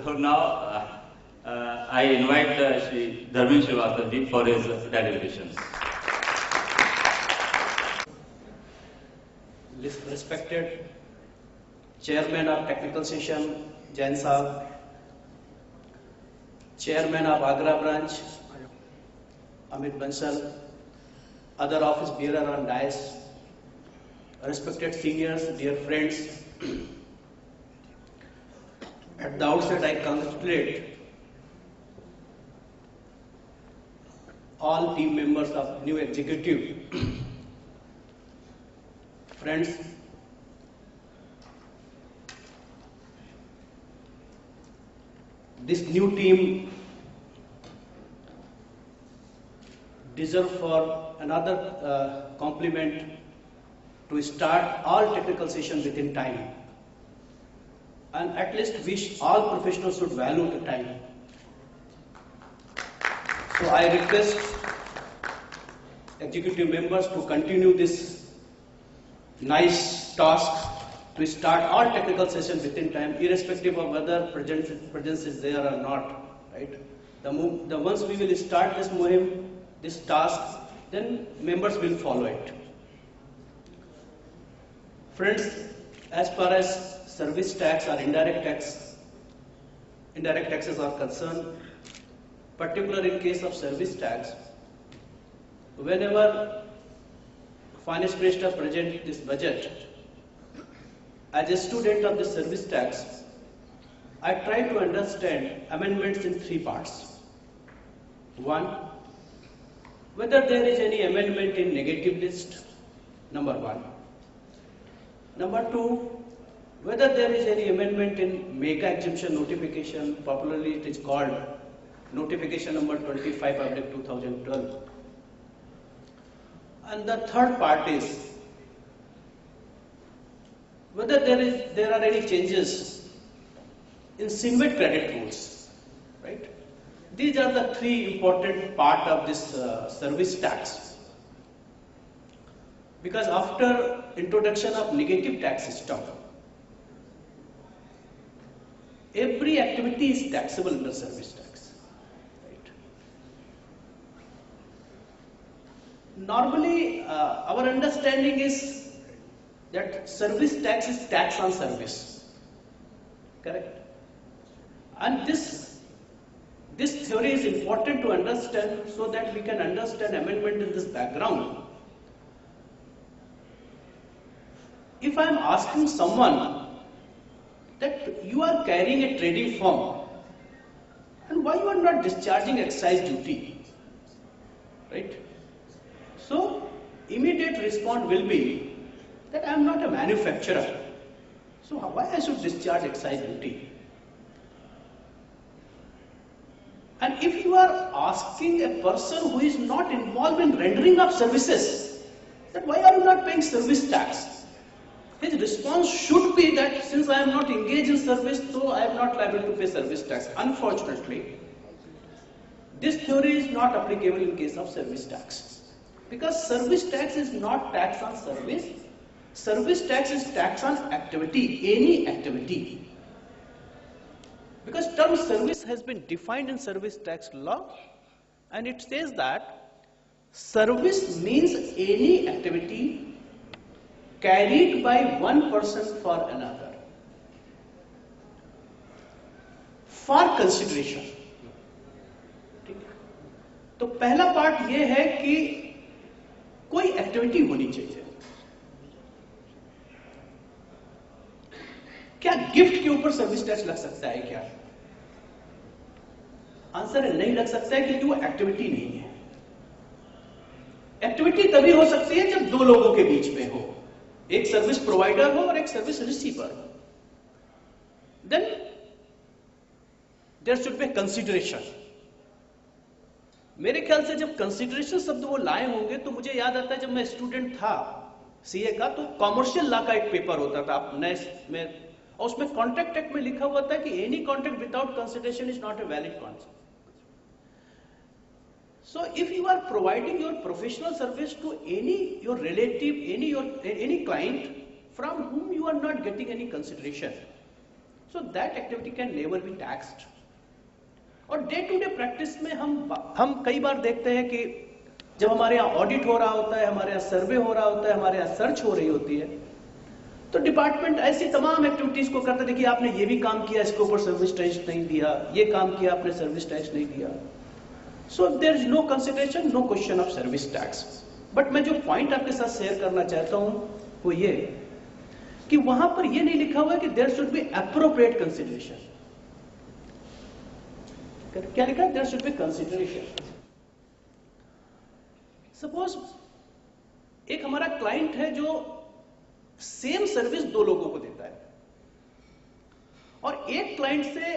So now I invite Shri Dharmin Srivastava ji for his deliberations. Respected Chairman of Technical Session, Jain Saab, Chairman of Agra Branch, Amit Bansal, other office bearer on dais, respected seniors, dear friends, at the outset I congratulate all team members of new executive. Friends, this new team deserve for another compliment to start all technical sessions within time, and at least wish all professionals should value the time. So I request executive members to continue this nice task to start all technical sessions within time, irrespective of whether presence is there or not. Right? The once we will start this muhim, this task, then members will follow it. Friends, as far as service tax or indirect taxes are concerned, particularly in case of service tax, whenever Finance Minister presents this budget, as a student of the service tax, I try to understand amendments in three parts. One, whether there is any amendment in negative list, number one. Number two, whether there is any amendment in mega exemption notification, popularly it is called notification number 25/2012. And the third part is whether there are any changes in CIMVET credit rules, right? These are the three important part of this service tax. Because after introduction of negative tax system, every activity is taxable under service tax. Right? Normally, our understanding is that service tax is tax on service. Correct? And this theory is important to understand so that we can understand amendment in this background. If I am asking someone that you are carrying a trading firm and why you are not discharging excise duty, right? So immediate response will be that I am not a manufacturer, so why I should discharge excise duty? And if you are asking a person who is not involved in rendering of services, that why are you not paying service tax? His response should be that since I am not engaged in service, so I am not liable to pay service tax. Unfortunately, this theory is not applicable in case of service tax. Because service tax is not tax on service. Service tax is tax on activity, any activity. Because term service has been defined in service tax law, and it says that service means any activity carried by one person for another for consideration. तो पहला part ये है कि कोई activity होनी चाहिए. क्या gift के ऊपर सर्विस टैक्स लग सकता है क्या? आंसर है नहीं लग सकता है क्योंकि वो एक्टिविटी नहीं है. एक्टिविटी तभी हो सकती है जब दो लोगों के बीच में हो, एक सर्विस प्रोवाइडर हो और एक service receiver. Then there should be consideration. मेरे ख्याल से जब कंसीडरेशन शब्द वो लाए होंगे तो मुझे याद आता है जब मैं स्टूडेंट था सीए का, तो कॉमर्शियल लॉ का एक पेपर होता था नए में, और उसमें कॉन्ट्रैक्ट एक्ट में लिखा हुआ था कि any contract without consideration is not a valid contract. So if you are providing your professional service to your relative, any client from whom you are not getting any consideration, So that activity can never be taxed. और day to day practice में हम कई बार देखते हैं कि जब हमारे यहाँ ऑडिट हो रहा होता है, हमारे यहाँ सर्वे हो रहा होता है, हमारे यहाँ सर्च हो रही होती है, तो डिपार्टमेंट ऐसी तमाम एक्टिविटीज को करता है। देखिए आपने ये भी काम किया, इसके ऊपर सर्विस टैक्स नहीं दिया, ये काम किया आपने सर्विस टैक्स नहीं दिया। So there is no consideration, no question of service tax. But मैं जो पॉइंट आपके साथ शेयर करना चाहता हूं वो ये कि वहां पर ये नहीं लिखा हुआ है कि there should be appropriate consideration. क्या लिखा है? There should be consideration. Suppose एक हमारा क्लाइंट है जो सेम सर्विस दो लोगों को देता है, और एक क्लाइंट से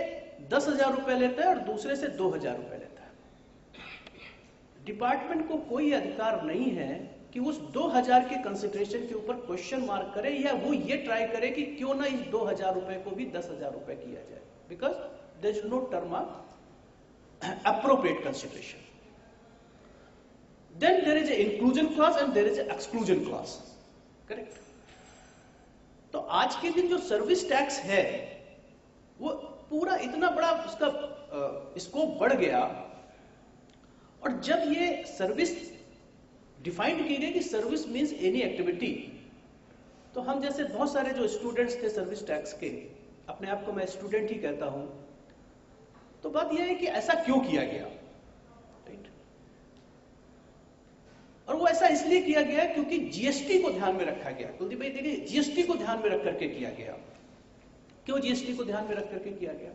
10,000 रुपए लेता है और दूसरे से 2,000 रुपए लेता है। डिपार्टमेंट को कोई अधिकार नहीं है कि उस 2,000 के कंसिडरेशन के ऊपर क्वेश्चन मार्क करे, या वो ये ट्राई करे कि क्यों ना इस 2,000 रुपए को भी 10,000 रुपए किया जाए, because there is no term of appropriate consideration. Then there is a inclusion clause and there is a exclusion clause. Correct? तो आज के दिन जो सर्विस टैक्स है वो पूरा इतना बड़ा उसका स्कोप बढ़ गया, और जब ये सर्विस डिफाइंड की गई कि सर्विस मींस एनी एक्टिविटी, तो हम जैसे बहुत सारे जो स्टूडेंट्स थे सर्विस टैक्स के, अपने आप को मैं स्टूडेंट ही कहता हूं, तो बात यह है कि ऐसा क्यों किया गया, राइट? और वो ऐसा इसलिए किया गया क्योंकि जीएसटी को ध्यान में रखा गया। कुलदीप भाई देखिए, जीएसटी को ध्यान में रख करके किया गया। क्यों जीएसटी को ध्यान में रख करके किया गया?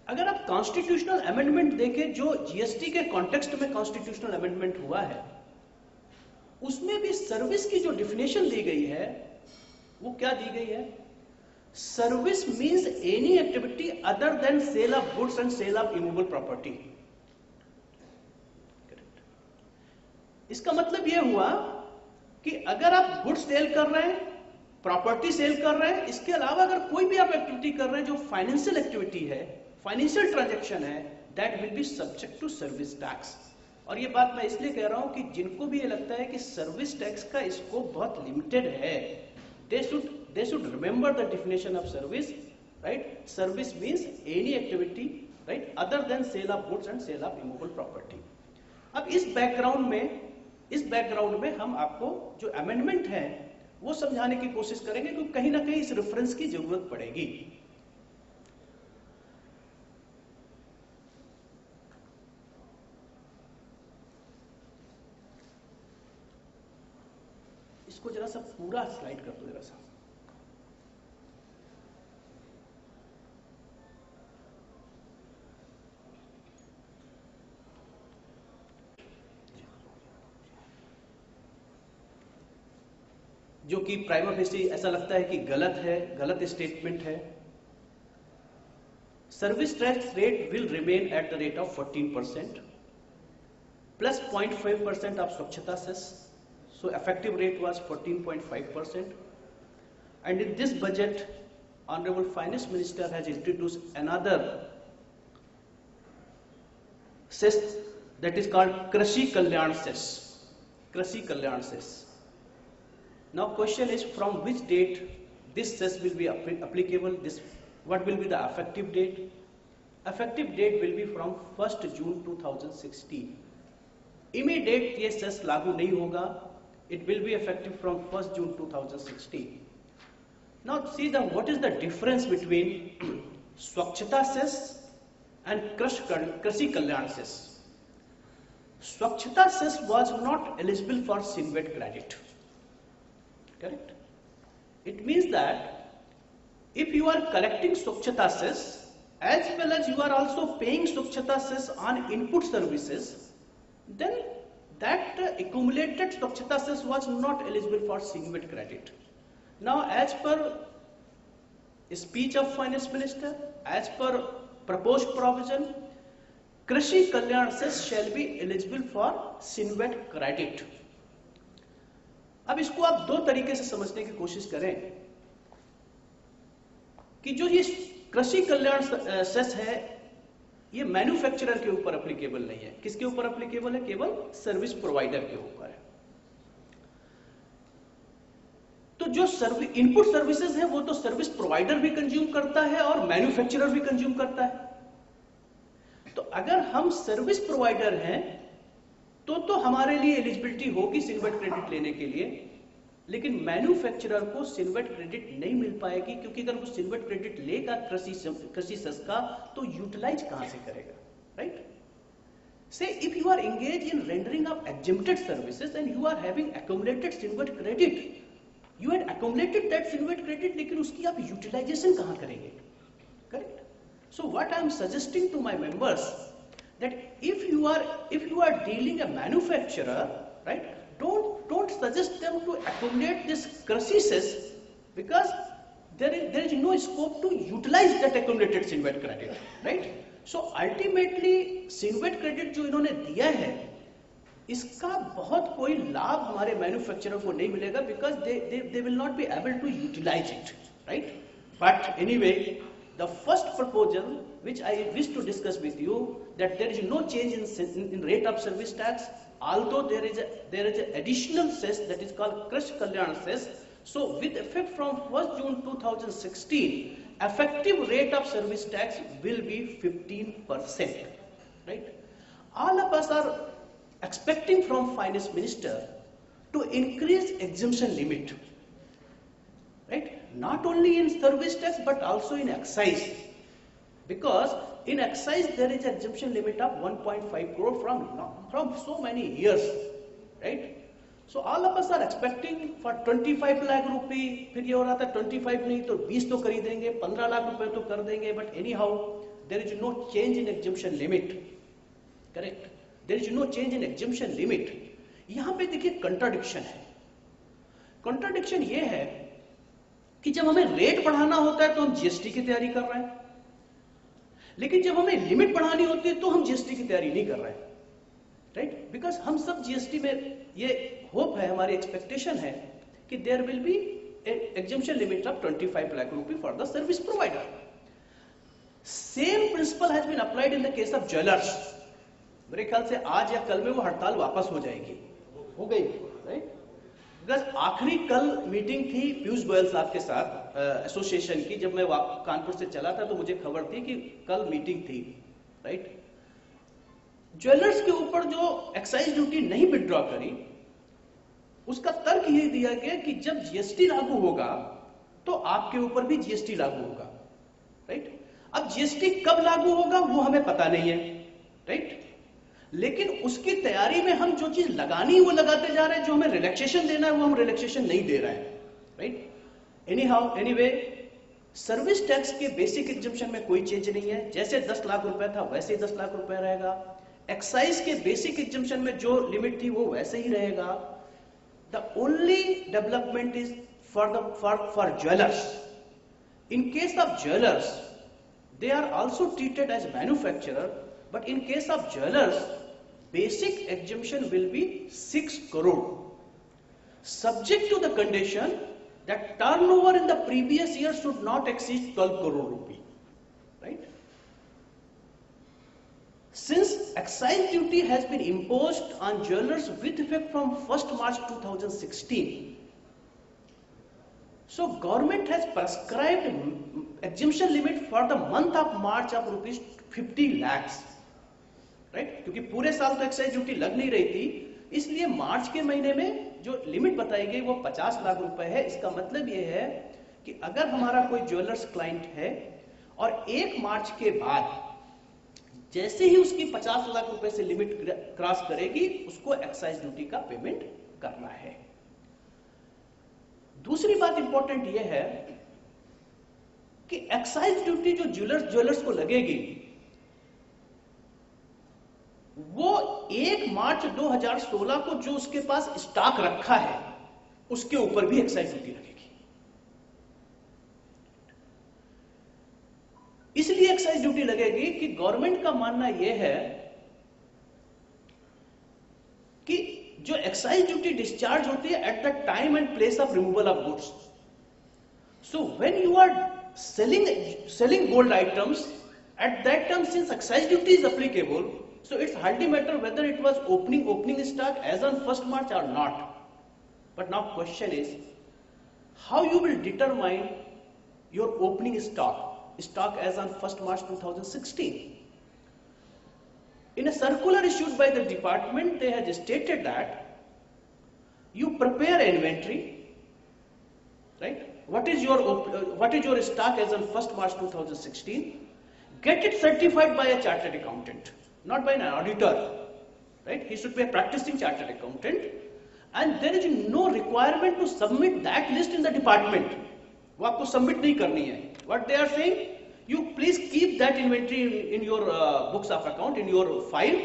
अगर आप कॉन्स्टिट्यूशनल अमेंडमेंट देखें, जो जीएसटी के कॉन्टेक्स्ट में कॉन्स्टिट्यूशनल अमेंडमेंट हुआ है, उसमें भी सर्विस की जो डिफिनेशन दी गई है वो क्या दी गई है? Service means any activity other than sale of goods and sale of immovable property. Correct. इसका मतलब यह हुआ कि अगर आप गुड्स सेल कर रहे हैं, प्रॉपर्टी सेल कर रहे हैं, इसके अलावा अगर कोई भी आप एक्टिविटी कर रहे हैं जो फाइनेंशियल एक्टिविटी है, फाइनेंशियल ट्रांजैक्शन है, that will be subject to service tax. और ये बात मैं इसलिए कह रहा हूं कि जिनको भी ये लगता है कि सर्विस टैक्स का स्कोप बहुत लिमिटेड है, they should remember the definition of service, right? Service means any activity, right, other than sale of goods and sale of immovable property. अब इस बैकग्राउंड में हम आपको जो अमेंडमेंट है वो समझाने की कोशिश करेंगे, क्योंकि कहीं ना कहीं इस रेफरेंस की जरूरत पड़ेगी। इसको जरा सा पूरा स्लाइड कर दो जरा सा। जो कि प्राइमा फेसी ऐसा लगता है कि गलत है, गलत स्टेटमेंट है। Service tax rate will remain at the rate of 14% plus 0.5% of स्वच्छता cess, so effective rate was 14.5%, and in this budget honorable finance minister has introduced another cess that is called Krishi Kalyan cess. Krishi Kalyan cess. Now question is, from which date this cess will be applicable? What will be the effective date? Effective date will be from 1st June 2016. Immediate ये cess लागू नहीं होगा. It will be effective from 1st June 2016. Now see what is the difference between Swachhata cess and Krishi Kalyan cess. Swachhata cess was not eligible for SINVET credit. Correct? It means that if you are collecting Swachhata cess as well as you are also paying Swachhata cess on input services, then that accumulated Swachhata cess was not eligible for SINVET credit. Now as per speech of finance minister, as per proposed provision, Krishi Kalyan cess shall be eligible for SINVET credit. अब इसको आप दो तरीके से समझने की कोशिश करें कि जो ये कृषि कल्याण सेस है ये मैन्युफैक्चरर के ऊपर एप्लीकेबल नहीं है। किसके ऊपर एप्लीकेबल है? केवल सर्विस प्रोवाइडर के ऊपर है। तो जो इनपुट सर्विसेज है वो तो सर्विस प्रोवाइडर भी कंज्यूम करता है और मैन्युफैक्चरर भी कंज्यूम करता है। तो अगर हम सर्विस प्रोवाइडर हैं तो हमारे लिए एलिजिबिलिटी होगी सिन्वेट क्रेडिट लेने के लिए, लेकिन मैन्युफैक्चरर को सिन्वेट क्रेडिट नहीं मिल पाएगी, क्योंकि अगर वो सिन्वेट क्रेडिट लेगा कृषि सेस का तो यूटिलाइज कहां से करेगा, right? Say if you are engaged in rendering of exempted services and you are having accumulated Sinvet credit, you had accumulated that Sinvet credit, लेकिन उसकी आप utilization कहाँ करेंगे, correct? So what I am suggesting to my members that if you are dealing a manufacturer, right? Don't suggest them to accumulate this crisis, because there is no scope to utilize that accumulated Sinvet credit, right? So ultimately CENVAT credit जो इन्होंने दिया है इसका बहुत कोई लाभ हमारे manufacturer को नहीं मिलेगा, because they will not be able to utilise it, right? But anyway, the first proposal which I wish to discuss with you, that there is no change in rate of service tax, although there is a additional cess that is called Krish Kalyan cess. So with effect from 1st June 2016, effective rate of service tax will be 15%, right? All of us are expecting from finance minister to increase exemption limit, right? Not only in service tax but also in excise, because in excise there is exemption limit of 1.5 crore from so many years, right? So all of us are expecting for 25 lakh रुपए, फिर ये हो रहा था 25 नहीं तो 20 तो कर ही देंगे, 15 लाख रुपए तो कर देंगे, but anyhow there is no change in exemption limit, correct? There is no change in exemption limit. यहाँ पे देखिए contradiction है। contradiction ये है कि जब हमें रेट बढ़ाना होता है तो हम जीएसटी की तैयारी कर रहे हैं, लेकिन जब हमें लिमिट बढ़ानी होती है तो हम जीएसटी की तैयारी नहीं कर रहे हैं, राइट? बिकॉज हम सब जीएसटी में ये होप है, हमारी एक्सपेक्टेशन है कि there will be exemption limit of 25 lakh rupee for the service provider. Same principle has been applied in the case of jewelers. मेरे ख्याल से आज या कल में वो हड़ताल वापस हो जाएगी, हो गई, राइट? बिकॉज आखिरी कल मीटिंग थी पीयूष गोयल साहब के साथ एसोसिएशन की, जब मैं कानपुर से चला था तो मुझे खबर थी कि कल मीटिंग थी, राइट? ज्वेलर्स के ऊपर जो एक्साइज ड्यूटी नहीं विड्रॉ करी, उसका तर्क यही दिया गया कि जब जीएसटी लागू होगा तो आपके ऊपर भी जीएसटी लागू होगा, राइट? अब जीएसटी कब लागू होगा वो हमें पता नहीं है, राइट? लेकिन उसकी तैयारी में हम जो चीज लगानी है वो लगाते जा रहे हैं, जो हमें रिलैक्सेशन देना है वो हम रिलैक्सेशन नहीं दे रहे हैं, राइट? एनीवे सर्विस टैक्स के बेसिक एग्जम्पशन में कोई चेंज नहीं है, जैसे 10 लाख रुपए था वैसे ही 10 लाख रुपए रहेगा। एक्साइज के बेसिक एग्जम्पशन में जो लिमिट थी वो वैसे ही रहेगा। The only development is for jewellers. In case of jewellers they are also treated as manufacturer, but in case of jewelers basic exemption will be 6 crore, subject to the condition that turnover in the previous year should not exceed 12 crore rupee, right? Since excise duty has been imposed on jewelers with effect from 1st March 2016, so government has prescribed exemption limit for the month of March of rupees 50 lakhs, right? क्योंकि पूरे साल तो excise duty लग नहीं रही थी, इसलिए मार्च के महीने में जो लिमिट बताई गई वो 50 लाख रुपए है। इसका मतलब ये है कि अगर हमारा कोई ज्वेलर्स क्लाइंट है और 1 मार्च के बाद जैसे ही उसकी 50 लाख रुपए से लिमिट क्रॉस करेगी उसको एक्साइज ड्यूटी का पेमेंट करना है। दूसरी बात इंपॉर्टेंट यह है कि एक्साइज ड्यूटी जो ज्वेलर्स को लगेगी वो 1 मार्च 2016 को जो उसके पास स्टॉक रखा है उसके ऊपर भी एक्साइज ड्यूटी लगेगी। इसलिए एक्साइज ड्यूटी लगेगी कि गवर्नमेंट का मानना यह है कि जो एक्साइज ड्यूटी डिस्चार्ज होती है at the time and place of removal of goods. So when you are selling gold items, at that time since excise duty is applicable, so it's hardly matter whether it was opening stock as on 1st March or not. But now question is, how you will determine your opening stock as on 1st March 2016. In a circular issued by the department, they had stated that you prepare inventory, right? What is your stock as on 1st March 2016? Get it certified by a chartered accountant, not by an auditor, right? He should be a practicing chartered accountant, and there is no requirement to submit that list in the department. वो आपको submit नहीं करनी है. What they are saying, you please keep that inventory in your books of account, in your file.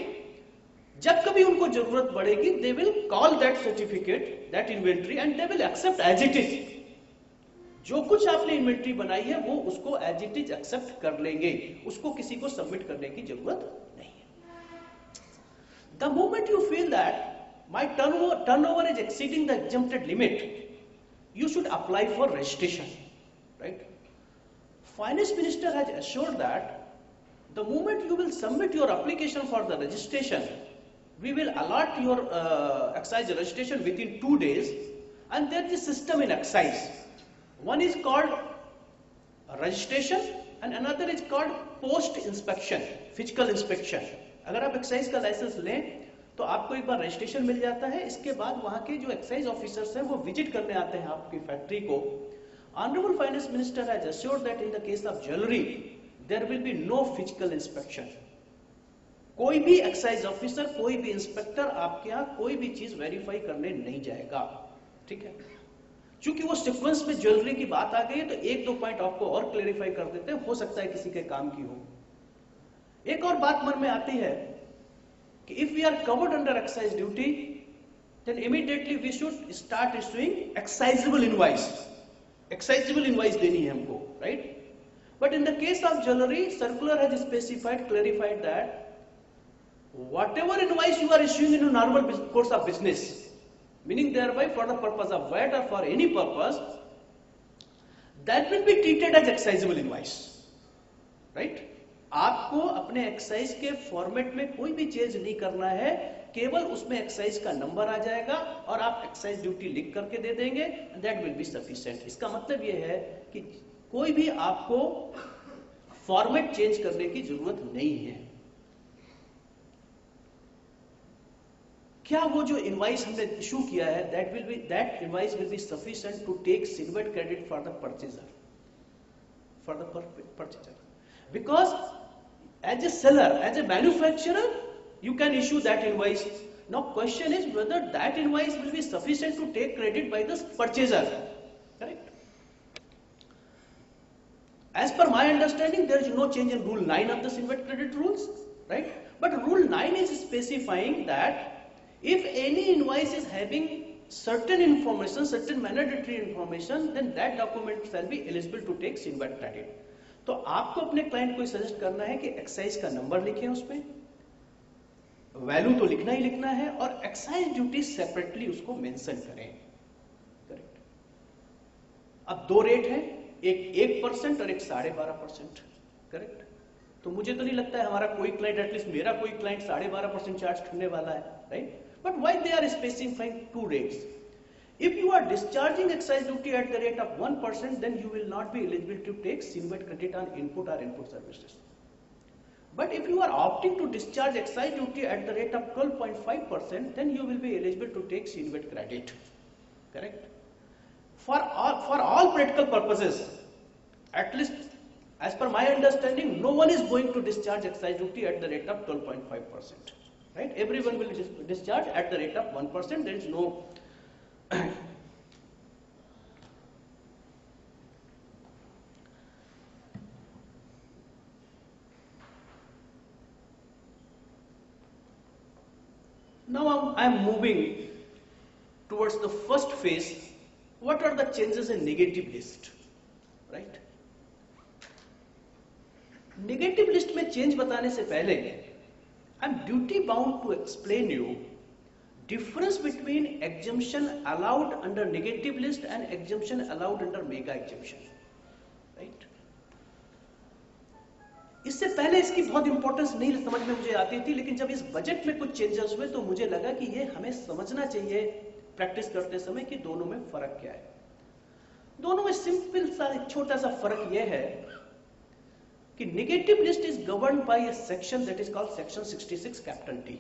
जब कभी उनको जरूरत पड़ेगी, they will call that certificate, that inventory, and they will accept as it is. जो कुछ आपने inventory बनाई है वो उसको एज इट इज एक्सेप्ट कर लेंगे, उसको किसी को सबमिट करने की जरूरत नहीं है. The moment you feel that my turnover is exceeding the exempted limit, you should apply for registration, right? Finance Minister has assured that the moment you will submit your application for the registration, we will allot your excise registration within 2 days, and there is a system in excise. One is called registration and another is called post inspection, physical inspection. अगर आप excise का licence लें तो आपको एक बार registration मिल जाता है, इसके बाद वहां के जो एक्साइज ऑफिसर्स हैं वो विजिट करने आते हैं आपकी फैक्ट्री को. Honourable finance minister has assured that in the case of jewelry there will be no physical inspection. कोई भी एक्साइज ऑफिसर, कोई भी इंस्पेक्टर आपके यहाँ कोई भी चीज वेरीफाई करने नहीं जाएगा, ठीक है? चूंकि वो सीक्वेंस में ज्वेलरी की बात आ गई है तो 1-2 पॉइंट आपको और क्लेरिफाई कर देते हैं, हो सकता है किसी के काम की हो. एक और बात मन में आती है कि if we are covered under excise duty, then immediately we should start issuing excisable invoice. Excisable invoice देनी है हमको, right? But in the case of jewelry, circular has specified, clarified that whatever invoice you are issuing in a normal course of business, meaning thereby for the purpose of VAT or for any purpose, that will be treated as excisable invoice, right? आपको अपने excise के format में कोई भी change नहीं करना है, केवल उसमें एक्साइज का नंबर आ जाएगा और आप एक्साइज ड्यूटी लिख करके दे देंगे, दैट विल बी सफिशिएंट. इसका मतलब यह है कि कोई भी आपको फॉर्मेट चेंज करने की जरूरत नहीं है. क्या वो जो इनवाइस हमने इशू किया है, that invoice will be sufficient to take silver credit for the purchaser, because as a seller, as a manufacturer, you can issue that invoice. Now question is whether that invoice will be sufficient to take credit by the purchaser, correct? As per my understanding, there is no change in rule 9 of the Sinvat credit rules, right? But rule 9 is specifying that if any invoice is having certain information, certain mandatory information, then that document shall be eligible to take Sinvat credit. तो आपको अपने client को suggest करना है कि excise का number लिखें, उसमें वैल्यू तो लिखना ही लिखना है, और एक्साइज ड्यूटी सेपरेटली उसको मेंशन करें, करेक्ट? अब 2 रेट हैं, एक 1% और एक 12.5%, करेक्ट? तो मुझे तो नहीं लगता है हमारा कोई क्लाइंट, एटलीस्ट मेरा कोई क्लाइंट 12.5% चार्ज करने वाला है, right? But why they are specifying 2 rates? If you are discharging excise duty at the rate of 1%, then you will not be eligible to take Sinvat credit on input or input services. But if you are opting to discharge excise duty at the rate of 12.5%, then you will be eligible to take Sinvat credit. Correct? For all practical purposes, at least as per my understanding, no one is going to discharge excise duty at the rate of 12.5%. Right? Everyone will discharge at the rate of 1%. There is no Now I am moving towards the first phase. What are the changes in negative list, right? Negative list में change बताने से पहले I am duty bound to explain you difference between exemption allowed under negative list and exemption allowed under mega exemption, right? इससे पहले इसकी बहुत importance नहीं समझ में मुझे आती थी, लेकिन जब इस बजट में कुछ चेंजेस हुए तो मुझे लगा कि ये हमें समझना चाहिए प्रैक्टिस करते समय कि दोनों में फर्क क्या है. दोनों में सिंपल सा छोटा सा फर्क यह है कि negative list is governed by a section that is called section 66 capital D,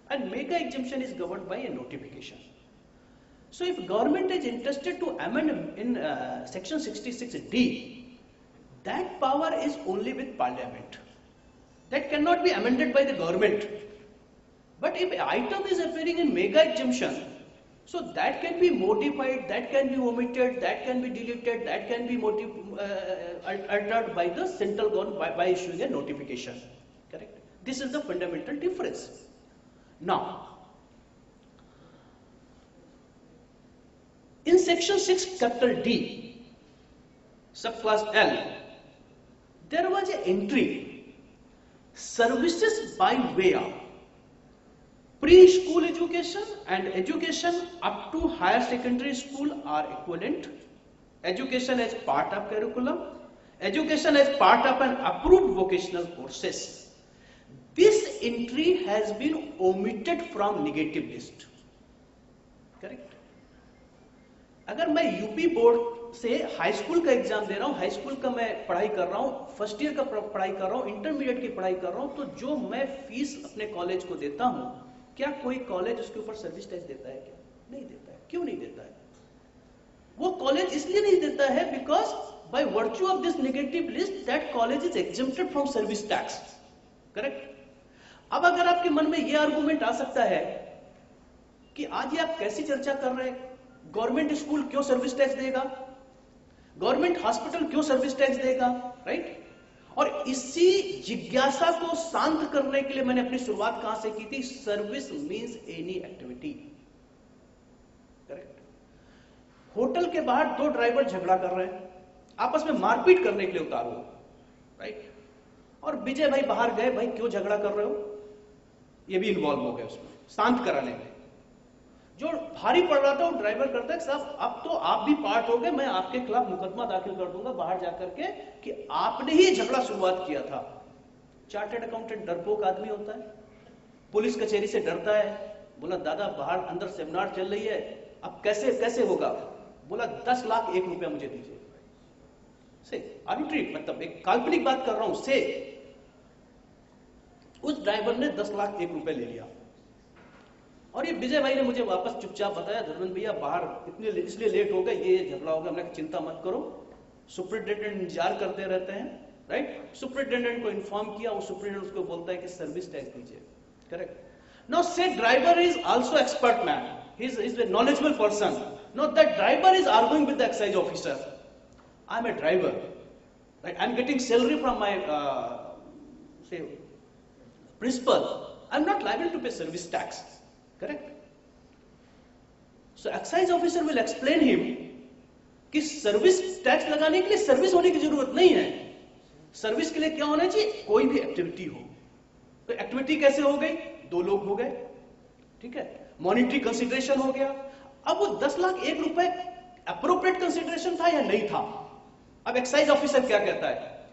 and mega exemption is governed by a notification. So if government is interested to amend in section 66D, that power is only with parliament. That cannot be amended by the government. But if an item is appearing in mega exemption, so that can be modified, that can be omitted, that can be deleted, that can be altered by the central government by issuing a notification. Correct? This is the fundamental difference. Now, in section 6 capital D, subclass L, there was an entry, services by way of preschool education and education up to higher secondary school are equivalent. Education as part of curriculum, education as part of an approved vocational courses. This entry has been omitted from negative list. Correct? अगर मैं UP board से high school का exam दे रहा हूं, high school का मैं पढ़ाई कर रहा हूं, फर्स्ट ईयर का पढ़ाई कर रहा हूं, इंटरमीडिएट की पढ़ाई कर रहा हूं, तो जो मैं फीस अपने कॉलेज को देता हूं, क्या कोई कॉलेज उसके ऊपर सर्विस टैक्स देता है? क्या नहीं देता है? क्यों नहीं देता है? वो कॉलेज इसलिए नहीं देता है because by virtue of this negative list that college is exempted from service tax. Correct? अब अगर आपके मन में ये आर्गुमेंट आ सकता है कि आज ये आप कैसी चर्चा कर रहे हैं, गवर्नमेंट स्कूल क्यों सर्विस टैक्स देगा, गवर्नमेंट हॉस्पिटल क्यों सर्विस टैक्स देगा, राइट? और इसी जिज्ञासा को शांत करने के लिए मैंने अपनी शुरुआत कहां से की थी? Service means any activity. Correct? Hotel के बाहर दो ड्राइवर झगड़ा कर रहे हैं, आपस में मारपीट करने के लिए उतारो, राइट? और विजय भाई बाहर गए, भाई क्यों झगड़ा कर रहे हो, ये भी इन्वॉल्व हो गए उसमें शांत कराने में. जो भारी पड़ रहा था वो ड्राइवर करता है, साहब अब तो आप भी पार्ट हो गए, मैं आपके खिलाफ मुकदमा दाखिल कर दूंगा बाहर जाकर के कि आपने ही झगड़ा शुरुआत किया था. चार्टर्ड अकाउंटेंट डरपोक आदमी होता है, पुलिस कचहरी से डरता है. बोला दादा बाहर अंदर सेमिनार चल रही है, अब कैसे कैसे होगा? बोला 10 लाख 1 रुपया मुझे दीजिए. से आर्बिट्री, मतलब एक काल्पनिक बात कर रहा हूं. से उस ड्राइवर ने 10 लाख 1 रुपया ले लिया और ये विजय भाई ने मुझे वापस चुपचाप बताया, धर्मेंद्र भैया बाहर इसलिए लेट हो गए, ये झगड़ा हो गया. हमने कहा चिंता मत करो, सुपरिटेंडेंट इंतजार करते रहते हैं, राइट? सुपरिटेंडेंट को इन्फॉर्म किया, वो सुपरिटेंडेंट उसको बोलता है कि सर्विस टैक्स दीजिए. Correct? Now say driver is also expert man, he is a knowledgeable person. Now that driver is arguing with the excise officer, I am a driver, right? I am getting salary from my say principal, I am not liable to pay service tax. Correct? So excise officer will explain him कि service tax लगाने के लिए service होने की जरूरत नहीं है. Service के लिए क्या होना चाहिए? कोई भी एक्टिविटी हो. तो एक्टिविटी कैसे हो गई? 2 लोग हो गए, ठीक है? मॉनिटरी कंसिडरेशन हो गया. अब वो 10 लाख 1 रुपए अप्रोप्रिएट कंसिडरेशन था या नहीं था? अब एक्साइज ऑफिसर क्या कहता है?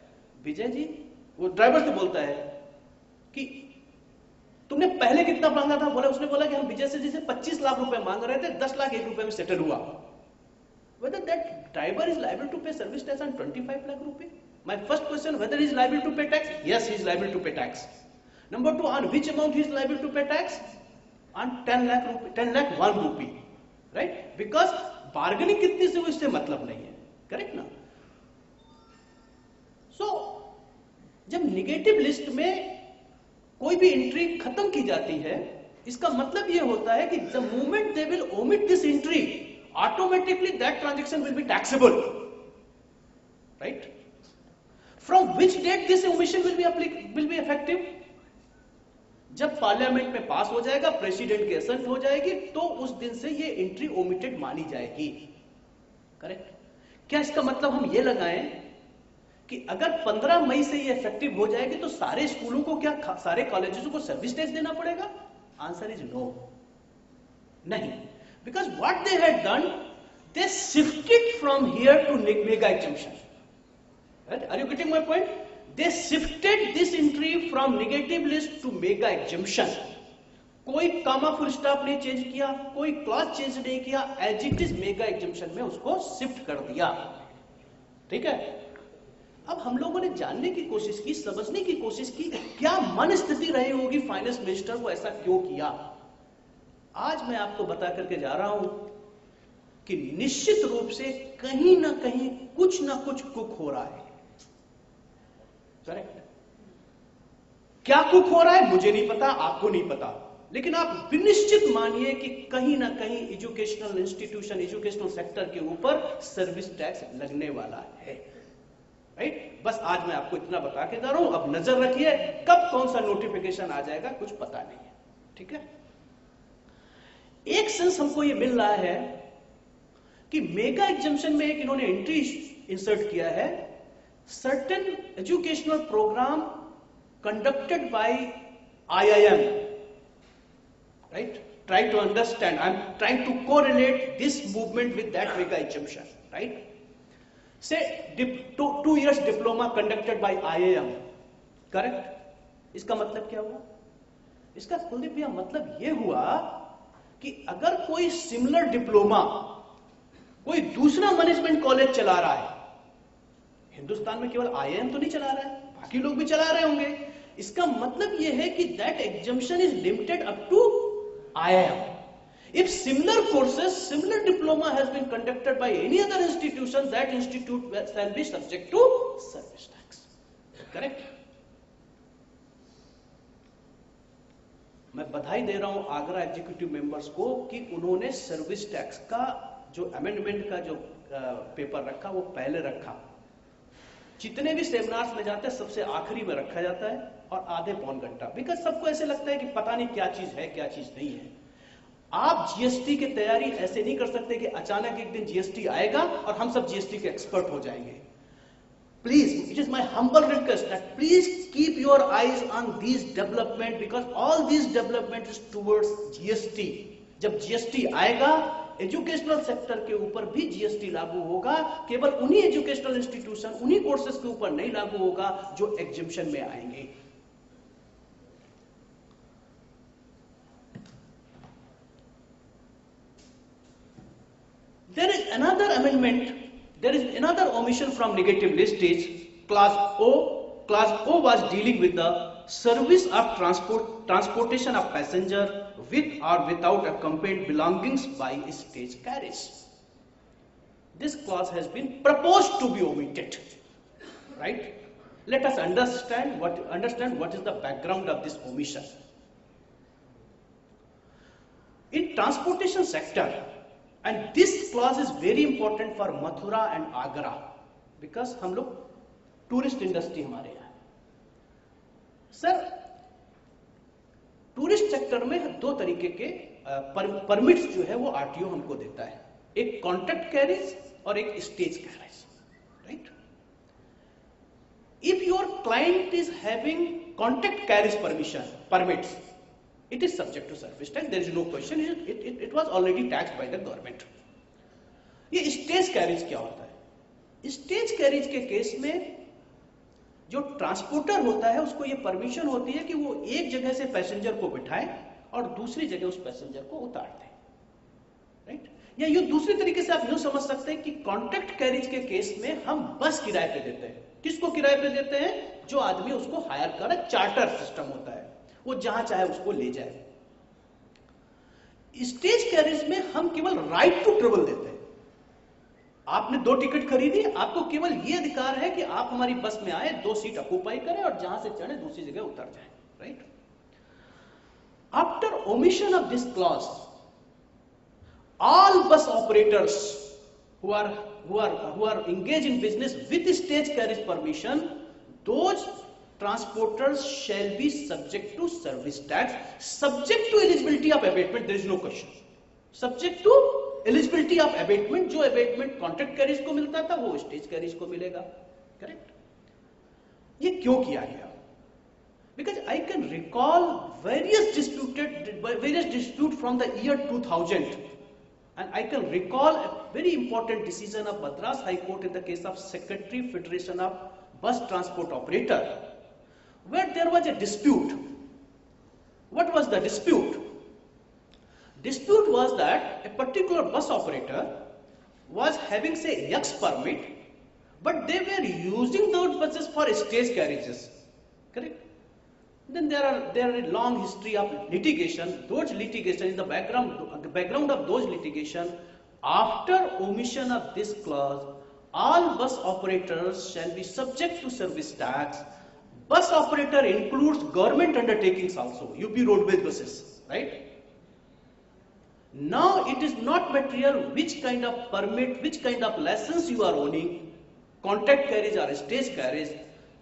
विजय जी, वो ड्राइवर से बोलता है कि तुमने पहले कितना मांगा था? बोला, उसने बोला कि हम विजय से जैसे 25 लाख रुपए मांग रहे थे, 10 लाख 1 रुपए में सेटल हुआ. Whether that driver is liable to pay service tax on 25 lakh rupee? My first question, whether he is liable to pay tax? Yes, he is liable to pay tax. Number 2, on which amount he is liable to pay tax? On 10 lakh rupee, 10 lakh 1 rupee, right? Because bargaining कितनी से वो इससे मतलब नहीं है. Correct ना? So जब negative list में कोई भी एंट्री खत्म की जाती है, इसका मतलब यह होता है कि the moment they will omit this entry, automatically that transaction will be taxable, right? From which date this omission will be effective? जब पार्लियामेंट में पास हो जाएगा, प्रेसिडेंट की असेंट हो जाएगी, तो उस दिन से ये एंट्री ओमिटेड मानी जाएगी. करेक्ट? क्या इसका मतलब हम ये लगाएं कि अगर 15 मई से ये इफेक्टिव हो जाएगी तो सारे स्कूलों को, क्या सारे कॉलेजेस को सर्विस टैक्स देना पड़ेगा? Answer is no. नहीं. Because what they had done, they shifted from here to mega exemption. Right? Are you getting my point? They shifted this entry from negative list to mega exemption. कोई comma full stop नहीं change किया, कोई clause change नहीं किया, as it is mega exemption में उसको shift कर दिया। ठीक है, अब हम लोगों ने जानने की कोशिश की, समझने की कोशिश की, क्या मन स्थिति रही होगी फाइनेंस मिनिस्टर को ऐसा क्यों किया। आज मैं आपको बता करके जा रहा हूं कि निश्चित रूप से कहीं ना कहीं कुछ ना कुछ कुक हो रहा है। करेक्ट? क्या कुक हो रहा है मुझे नहीं पता, आपको नहीं पता, लेकिन आप निश्चित मानिए कि कहीं ना कहीं एजुकेशनल इंस्टीट्यूशन, एजुकेशनल सेक्टर के ऊपर सर्विस टैक्स लगने वाला है। राइट? बस आज मैं आपको इतना बता के जा रहा हूं, अब नजर रखिए कब कौन सा नोटिफिकेशन आ जाएगा कुछ पता नहीं है। ठीक है, एक सेंस हमको ये मिल रहा है कि मेगा एग्जम्पशन में एक इन्होंने एंट्री इंसर्ट किया है, certain educational programme conducted by IIM, right? Try to understand, I'm trying to correlate this movement with that mega exemption, right? Say 2 years diploma conducted by IIM, correct? इसका मतलब क्या हुआ? इसका कुलदीप भैया मतलब यह हुआ कि अगर कोई सिमिलर डिप्लोमा कोई दूसरा मैनेजमेंट कॉलेज चला रहा है, हिंदुस्तान में केवल IIM तो नहीं चला रहा है, बाकी लोग भी चला रहे होंगे, इसका मतलब यह है कि that exemption is limited up to IIM. If similar courses, similar diploma has been conducted by any other institution, that institute shall be subject to service tax. Correct? मैं बधाई दे रहा हूं आगरा एग्जीक्यूटिव मेंबर्स को कि उन्होंने सर्विस टैक्स का जो amendment का जो पेपर रखा वो पहले रखा। जितने भी सेमिनार्स में जाते हैं सबसे आखिरी में रखा जाता है और आधे पौन घंटा, बिकॉज सबको ऐसे लगता है कि पता नहीं क्या चीज है क्या चीज नहीं है। आप जीएसटी की तैयारी ऐसे नहीं कर सकते कि अचानक एक दिन जीएसटी आएगा और हम सब जीएसटी के एक्सपर्ट हो जाएंगे। Please, it is my humble request that please keep your eyes on this development, because all this development is towards GST. जब जीएसटी आएगा एजुकेशनल सेक्टर के ऊपर भी जीएसटी लागू होगा, केवल उन्हीं एजुकेशनल इंस्टीट्यूशन, उन्हीं कोर्सेज के ऊपर नहीं लागू होगा जो एग्जम्पशन में आएंगे। There is another amendment, there is another omission from negative listage, clause O. Clause O was dealing with the service of transportation of passenger with or without accompanied belongings by stage carriage. This clause has been proposed to be omitted. Right? Let us understand what is the background of this omission. In transportation sector, and this clause is very important for Mathura and Agra, because हम लोग tourist industry हमारे यहाँ। Sir, tourist sector में दो तरीके के permits जो है वो आरटीओ हमको देता है, एक कॉन्ट्रैक्ट कैरेज और एक stage carriage. Right? If your client is having contract carriage permits, it is subject to service tax, there is no question, it was already taxed by the government. ये stage carriage क्या होता है? Stage carriage के case में जो transporter होता है उसको ये परमिशन होती है कि वो एक जगह से पैसेंजर को बिठाए और दूसरी जगह उस पैसेंजर को उतार दे। राइट? या ये दूसरी तरीके से आप यूं समझ सकते हैं कि कॉन्ट्रैक्ट कैरेज के केस में हम बस किराए पे देते हैं। किसको किराए पे देते हैं? जो आदमी उसको हायर कर, चार्टर सिस्टम होता है, वो जहां चाहे उसको ले जाए। स्टेज कैरेज में हम केवल राइट टू ट्रेवल देते हैं। आपने 2 टिकट खरीदी, आपको केवल ये अधिकार है कि आप हमारी बस में आए, 2 सीट ऑक्यूपाई करें और जहां से चढ़े दूसरी जगह उतर जाए। Right? After omission of this clause, all bus operators who are engaged in business with stage carriage permission, those transporters shall be subject to service tax, subject to eligibility of abatement, there is no question, subject to eligibility of abatement। जो abatement contract carriage को मिलता था वो stage carriage को मिलेगा। Correct? ये क्यों किया गया? Because I can recall various dispute from the year 2000, and I can recall a very important decision of Madras High Court in the case of Secretary Federation of Bus Transport Operator, where there was a dispute. What was the dispute? Dispute was that a particular bus operator was having, say, X permit, but they were using those buses for stage carriages. Correct? Then there are a long history of litigation. Those litigation in the background of those litigation, after omission of this clause, all bus operators shall be subject to service tax. Bus operator includes government undertakings also, UP roadways buses, right? Now it is not material which kind of permit, which kind of license you are owning, contact carriage or stage carriage.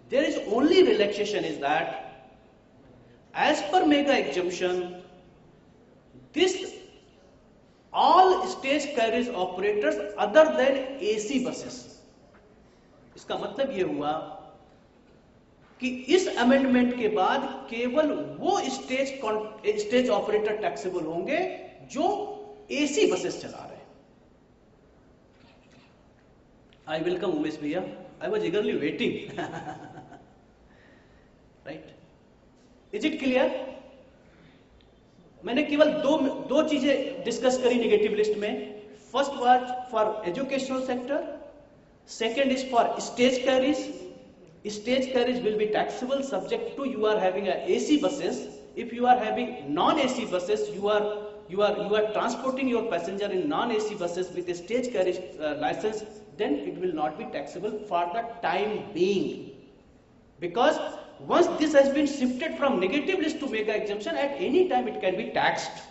There is only relaxation is that as per mega exemption, this all stage carriage operators other than AC buses. इसका मतलब ये हुआ कि इस amendment के बाद केवल वो स्टेज ऑपरेटर टैक्सेबल होंगे जो एसी बसेस चला रहे हैं. आई वेलकम उमेश भैया. I was eagerly waiting. Right. Is it clear? मैंने केवल दो चीजें डिस्कस करी नेगेटिव लिस्ट में. First was for educational sector, second is for stage carries. Stage carriage will be taxable subject to you are having a AC buses. If you are having non-AC buses, you are transporting your passenger in non-AC buses with a stage carriage license, then it will not be taxable for the time being. Because once this has been shifted from negative list to mega exemption, at any time it can be taxed.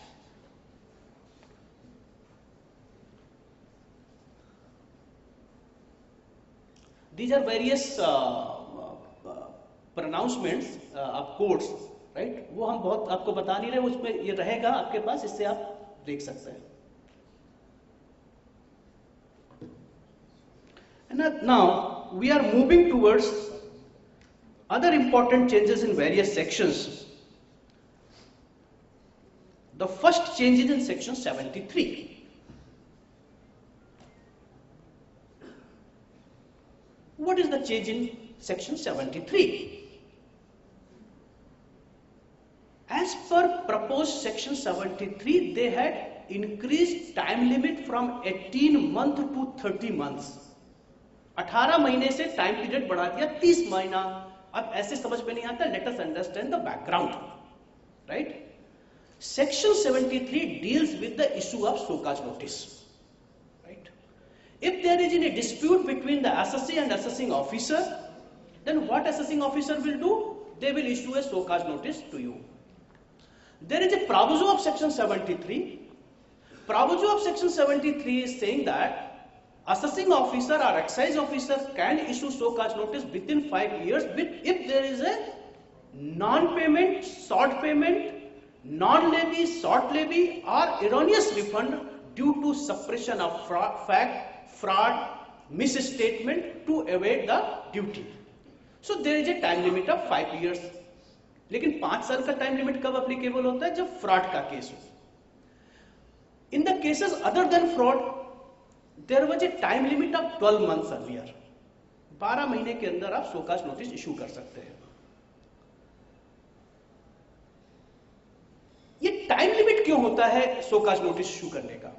These are various pronouncements of courts, right? वो हम बहुत आपको बता नहीं रहे, उसमें ये रहेगा आपके पास, इससे आप देख सकते हैं. And now we are moving towards other important changes in various sections. The first change is in section 73. What is the change in section 73? As per proposed section 73, they had increased time limit from 18 month to 30 months. 18 महीने से time period बढ़ा दिया 30 महीना. अब ऐसे समझ में नहीं आता. Let us understand the background, right? Section 73 deals with the issue of show-cause notice, right? If there is a dispute between the assessee and assessing officer, then what assessing officer will do? They will issue a show-cause notice to you. There is a proviso of section 73. Proviso of section 73 is saying that assessing officer or excise officer can issue show-cause notice within 5 years if there is a non-payment, short payment, non-levy, short levy or erroneous refund due to suppression of fraud, misstatement to evade the duty. So there is a time limit of 5 years. लेकिन 5 साल का time limit कब applicable होता है? जब fraud का case हो. In the cases other than fraud there was a time limit of 12 months earlier. 12 महीने के अंदर आप शो-कॉज नोटिस इशू कर सकते हैं. ये टाइम लिमिट क्यों होता है शो-कॉज नोटिस इशू करने का?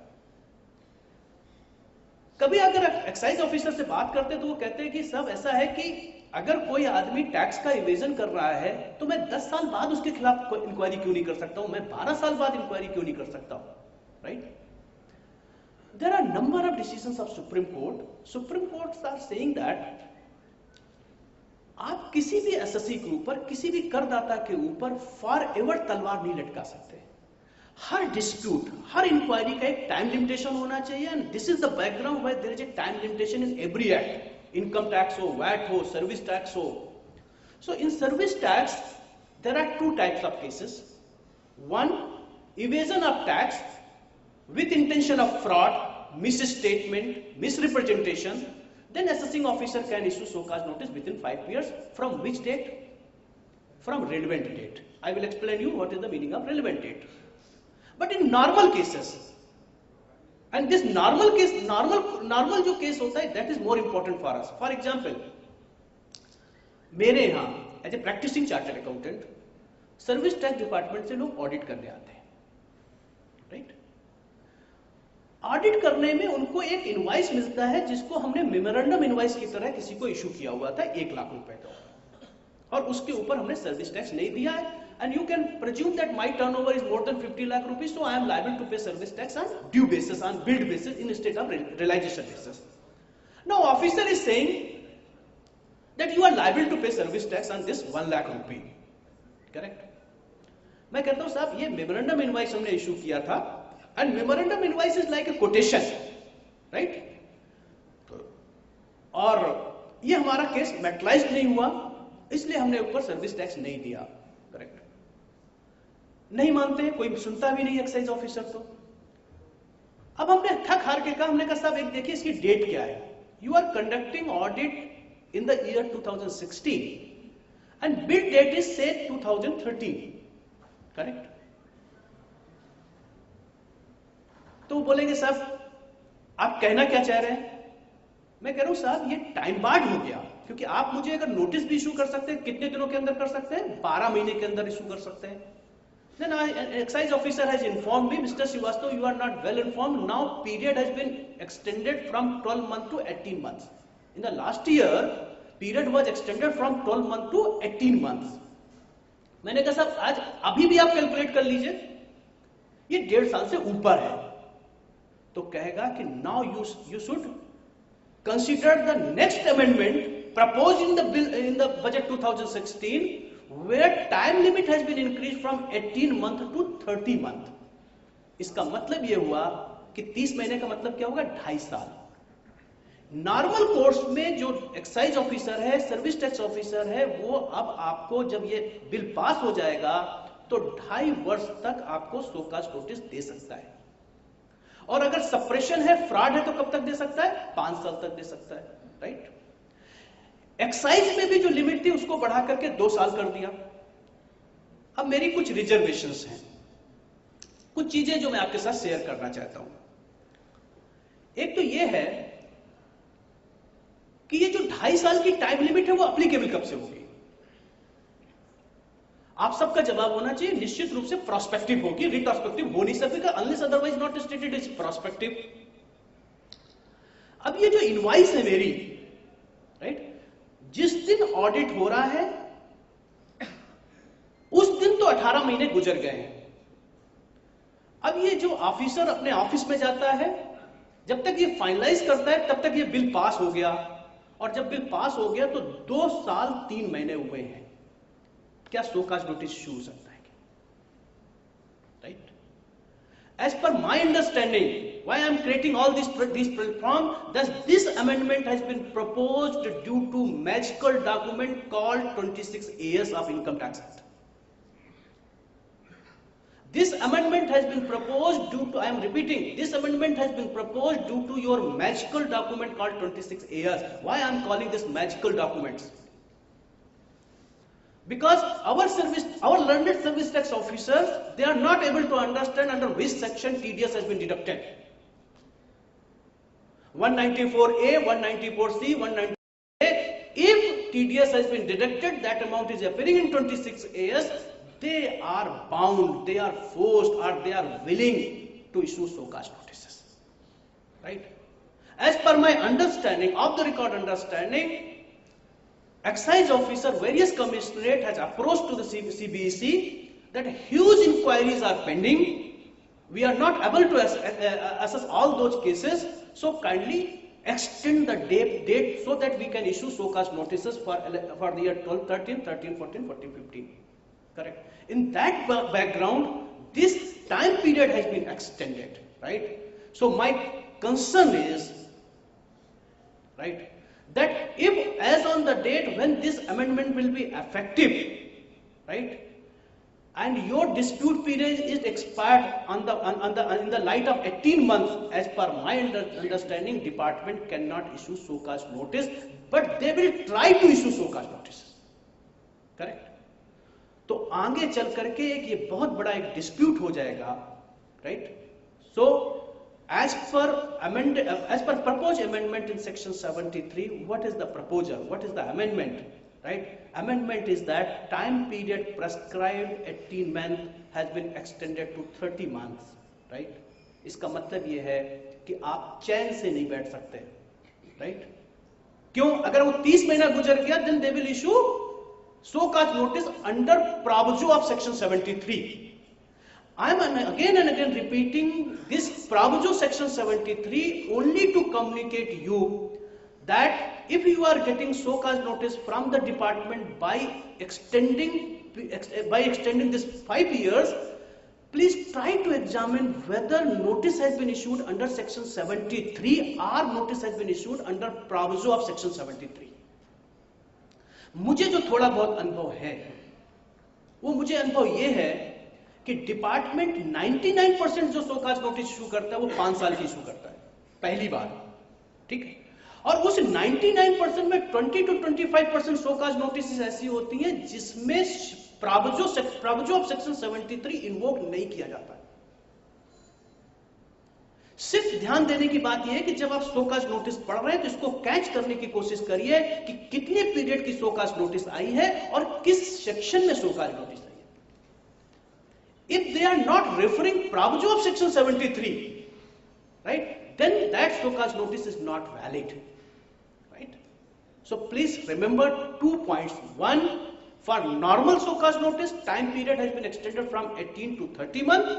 कभी अगर एक्साइज ऑफिसर से बात करते तो वो कहते हैं कि सब ऐसा है कि अगर कोई आदमी टैक्स का इवेजन कर रहा है तो मैं 10 साल बाद उसके खिलाफ इंक्वायरी क्यों नहीं कर सकता हूं, मैं 12 साल बाद इंक्वायरी क्यों नहीं कर सकता हूं, right? There are number of decisions of Supreme Court. Supreme Courts are saying that आप किसी भी एसएससी के ऊपर, किसी भी करदाता के ऊपर फॉर एवर तलवार नहीं लटका सकते. हर डिस्प्यूट, हर इंक्वायरी का एक टाइम लिमिटेशन होना चाहिए. And this is the background why there is a time limitation in every act. Income tax हो, VAT हो, service tax हो. So in service tax, there are two types of cases. One, evasion of tax with intention of fraud, misstatement, misrepresentation. Then assessing officer can issue show-cause notice within 5 years. From which date? From relevant date. I will explain you what is the meaning of relevant date. But in normal cases, and this normal case, normal जो case होता है, that is more important for us. For example, मेरे यहाँ as a practising chartered accountant service tax department से लोग audit करने आते हैं, राइट? ऑडिट करने में उनको एक इनवॉइस मिलता है जिसको हमने मेमोरेंडम इनवॉइस की तरह किसी को इशू किया हुआ था 1 लाख रुपए का, और उसके ऊपर हमने सर्विस टैक्स नहीं दिया है, and you can presume that my turnover is more than 50 lakh rupees, so I am liable to pay service tax on due basis, on billed basis, instead of realisation basis. Now officer is saying that you are liable to pay service tax on this 1 lakh rupee. Correct? मैं कहता हूं साहब ये memorandum invoice हमने issue किया था, and memorandum invoice is like a quotation, right? और ये हमारा केस मेटलाइज्ड नहीं हुआ, इसलिए हमने ऊपर सर्विस टैक्स नहीं दिया. करेक्ट? नहीं मानते, कोई सुनता भी नहीं एक्साइज ऑफिसर. तो अब हमने थक हार के कहा, हमने कहा साहब एक देखिए इसकी डेट क्या है. You are conducting audit in the year 2016 and bid date is say 2013. Correct? तो वो बोलेंगे साहब आप कहना क्या चाह रहे हैं. मैं कह रहा हूं साहब ये टाइम बार्ड हो गया, क्योंकि आप मुझे अगर नोटिस भी इशू कर सकते हैं, कितने दिनों के अंदर कर सकते हैं? 12 महीने के अंदर इशू कर सकते हैं. Then an excise officer has informed me, Mr. Srivastava, you are not well informed. Now period has been extended from 12 months to 18 months. In the last year, period was extended from 12 months to 18 months. मैंने कहा साहब आज अभी भी आप calculate कर लीजिए, ये 1.5 साल से ऊपर है. तो कहेगा कि now you should consider the next amendment proposed in the budget 2016, where time limit has been increased from 18 month to 30 month. इसका मतलब ये हुआ कि 30 महीने का मतलब क्या होगा? 2.5 साल. नॉर्मल कोर्स में जो एक्साइज ऑफिसर है, सर्विस टैक्स ऑफिसर है, वो अब आपको जब ये बिल पास हो जाएगा तो 2.5 वर्ष तक आपको शोकाज नोटिस दे सकता है. और अगर सप्रेशन है, फ्रॉड है, तो कब तक दे सकता है? 5 साल तक दे सकता है. राइट? एक्साइज में भी जो लिमिट थी उसको बढ़ा करके 2 साल कर दिया. अब मेरी कुछ रिजर्वेशंस हैं, कुछ चीजें जो मैं आपके साथ शेयर करना चाहता हूं. एक तो ये है कि ये जो 2.5 साल की टाइम लिमिट है वो एप्लीकेबल कब से होगी? आप सबका जवाब होना चाहिए निश्चित रूप से प्रोस्पेक्टिव होगी, रिट्रोस्पेक्टिव हो नहीं सकेगा unless otherwise not stated is prospective. अब ये जो इनवॉइस है मेरी, राइट, जिस दिन ऑडिट हो रहा है उस दिन तो 18 महीने गुजर गए हैं. अब ये जो ऑफिसर अपने ऑफिस में जाता है, जब तक ये फाइनलाइज करता है तब तक ये बिल पास हो गया, और जब बिल पास हो गया तो 2 साल 3 महीने हुए हैं. क्या शोकाज नोटिस इशू हो सकता है? Right? As per my understanding, why I am creating all these platform, that this amendment has been proposed due to magical document called 26 AS of Income Tax Act. This amendment has been proposed due to, I am repeating, this amendment has been proposed due to your magical document called 26 AS. Why I am calling this magical documents? Because our learned service tax officers, they are not able to understand under which section TDS has been deducted. 194A, 194C, 194A. If TDS has been deducted, that amount is appearing in 26 AS, they are bound, they are forced, or they are willing to issue showcase notices. Right? As per my understanding, of the record understanding, excise officer, various commissionerate has approached to the CBEC that huge inquiries are pending. We are not able to assess all those cases, so kindly extend the date so that we can issue showcase notices for the year 12, 13, 13, 14, 14, 15. Correct? In that background, this time period has been extended. Right? So my concern is, right, that if as on the date when this amendment will be effective, right, and your dispute period is expired in the light of 18 months, as per my understanding, department cannot issue showcase notice, but they will try to issue showcase notices. Correct? तो आगे चल करके एक ये बहुत बड़ा एक dispute हो जाएगा. Right? So as per proposed amendment in section 73, what is the proposal? What is the amendment? Right? Amendment is that time period prescribed 18 months has been extended to 30 months. Right? इसका मतलब ये है कि आप चैन से नहीं बैठ सकते, राइट? क्यों? अगर वो 30 महीना गुजर गया, then they will issue so cause notice under proviso of section 73. I am again and again repeating this proviso section 73 only to communicate you that if you are getting so cause notice from the department by extending this 5 years, please try to examine whether notice has been issued under section 73 or notice has been issued under proviso of section 73. मुझे जो थोड़ा बहुत अनुभव है, वो मुझे अनुभव ये है कि डिपार्टमेंट 99% जो सोकाज नोटिस इशू करता है वो 5 साल की इशू करता है, पहली बार, ठीक है? और उस 99% में 20 to 25% सोकाज नोटिस ऐसी होती हैं जिसमें प्रावजो ऑफ सेक्शन 73 इन्वोक नहीं किया जाता है। सिर्फ ध्यान देने की बात यह है कि जब आप सोकाज नोटिस पढ़ रहे हैं तो इसको कैच करने की कोशिश करिए कि कितने पीरियड की सोकाज नोटिस आई है और किस सेक्शन में सोकाज नोटिस आई है। If they are not referring proviso of section 73, right, then that show cause notice is not valid, right? So please remember 2 points. One, for normal SOCAS notice, time period has been extended from 18 to 30 months.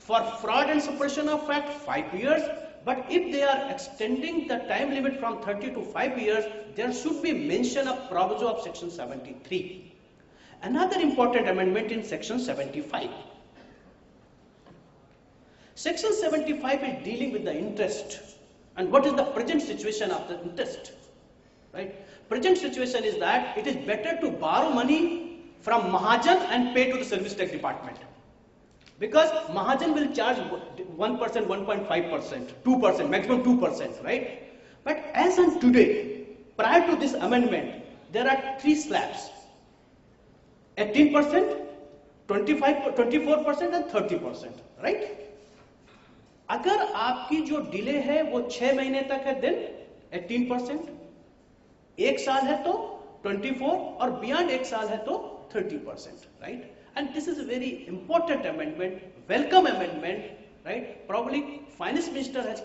For fraud and suppression of fact, 5 years. But if they are extending the time limit from 30 to 5 years, there should be mention of proviso of section 73. Another important amendment in section 75. Section 75 is dealing with the interest and what is the present situation of the interest, right? Present situation is that it is better to borrow money from Mahajan and pay to the service tax department, because Mahajan will charge 1%, 1.5%, 2%, maximum 2%, right? But as on today, prior to this amendment, there are 3 slabs: 18%, 25%, 24% and 30%, right? अगर आपकी जो delay है वो 6 महीने तक है, then 18%, 1 साल है तो 24% और बियॉन्ड 1 साल है तो 30%, right? And this is a very important amendment, welcome amendment, right? Probably finance minister has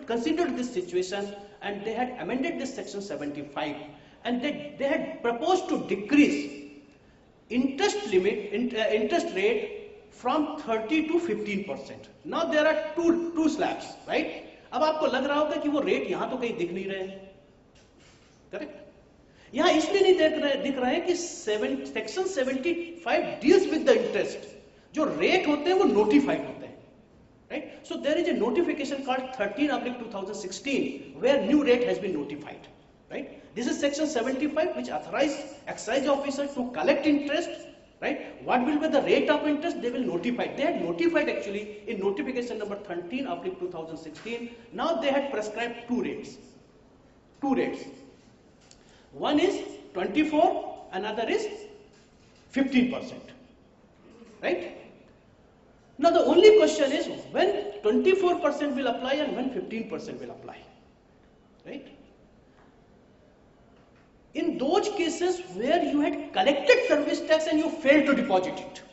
considered this situation and they had amended this section 75 and they had proposed to decrease interest limit, interest rate from 30 to 15%. Now there are two slabs, right? अब आपको लग रहा होगा कि वो rate यहां तो कहीं दिख नहीं रहे हैं, करेक्ट? यहां इसलिए नहीं दिख रहे हैं कि section 75 deals with the interest. जो रेट होते हैं वो नोटिफाइड होते हैं, right? So there is a notification called 13/2016 where new rate has been notified, right? This is section 75 which authorize excise officer to collect interest, right? What will be the rate of interest? They will notify. They had notified actually in notification number 13/2016. Now they had prescribed 2 rates. 2 rates. One is 24, another is 15%, right? Now the only question is when 24% will apply and when 15% will apply, right? In those cases where you had collected service tax and you failed to deposit it,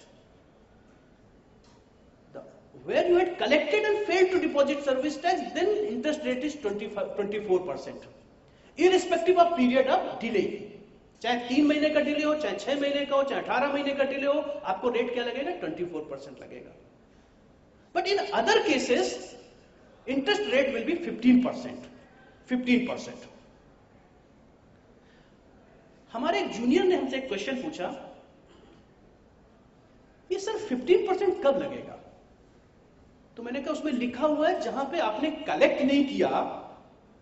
where you had collected and failed to deposit service tax, then interest rate is 24%. Irrespective of period of delay, चाहे 3 महीने का delay हो, चाहे 6 महीने का हो, चाहे 18 महीने का डिले हो, आपको रेट क्या लगेगा? 24% लगेगा. But in other cases, interest rate will be 15%. 15%. हमारे एक जूनियर ने हमसे एक क्वेश्चन पूछा, ये सर 15% कब लगेगा? तो मैंने कहा उसमें लिखा हुआ है जहां पे आपने कलेक्ट नहीं किया,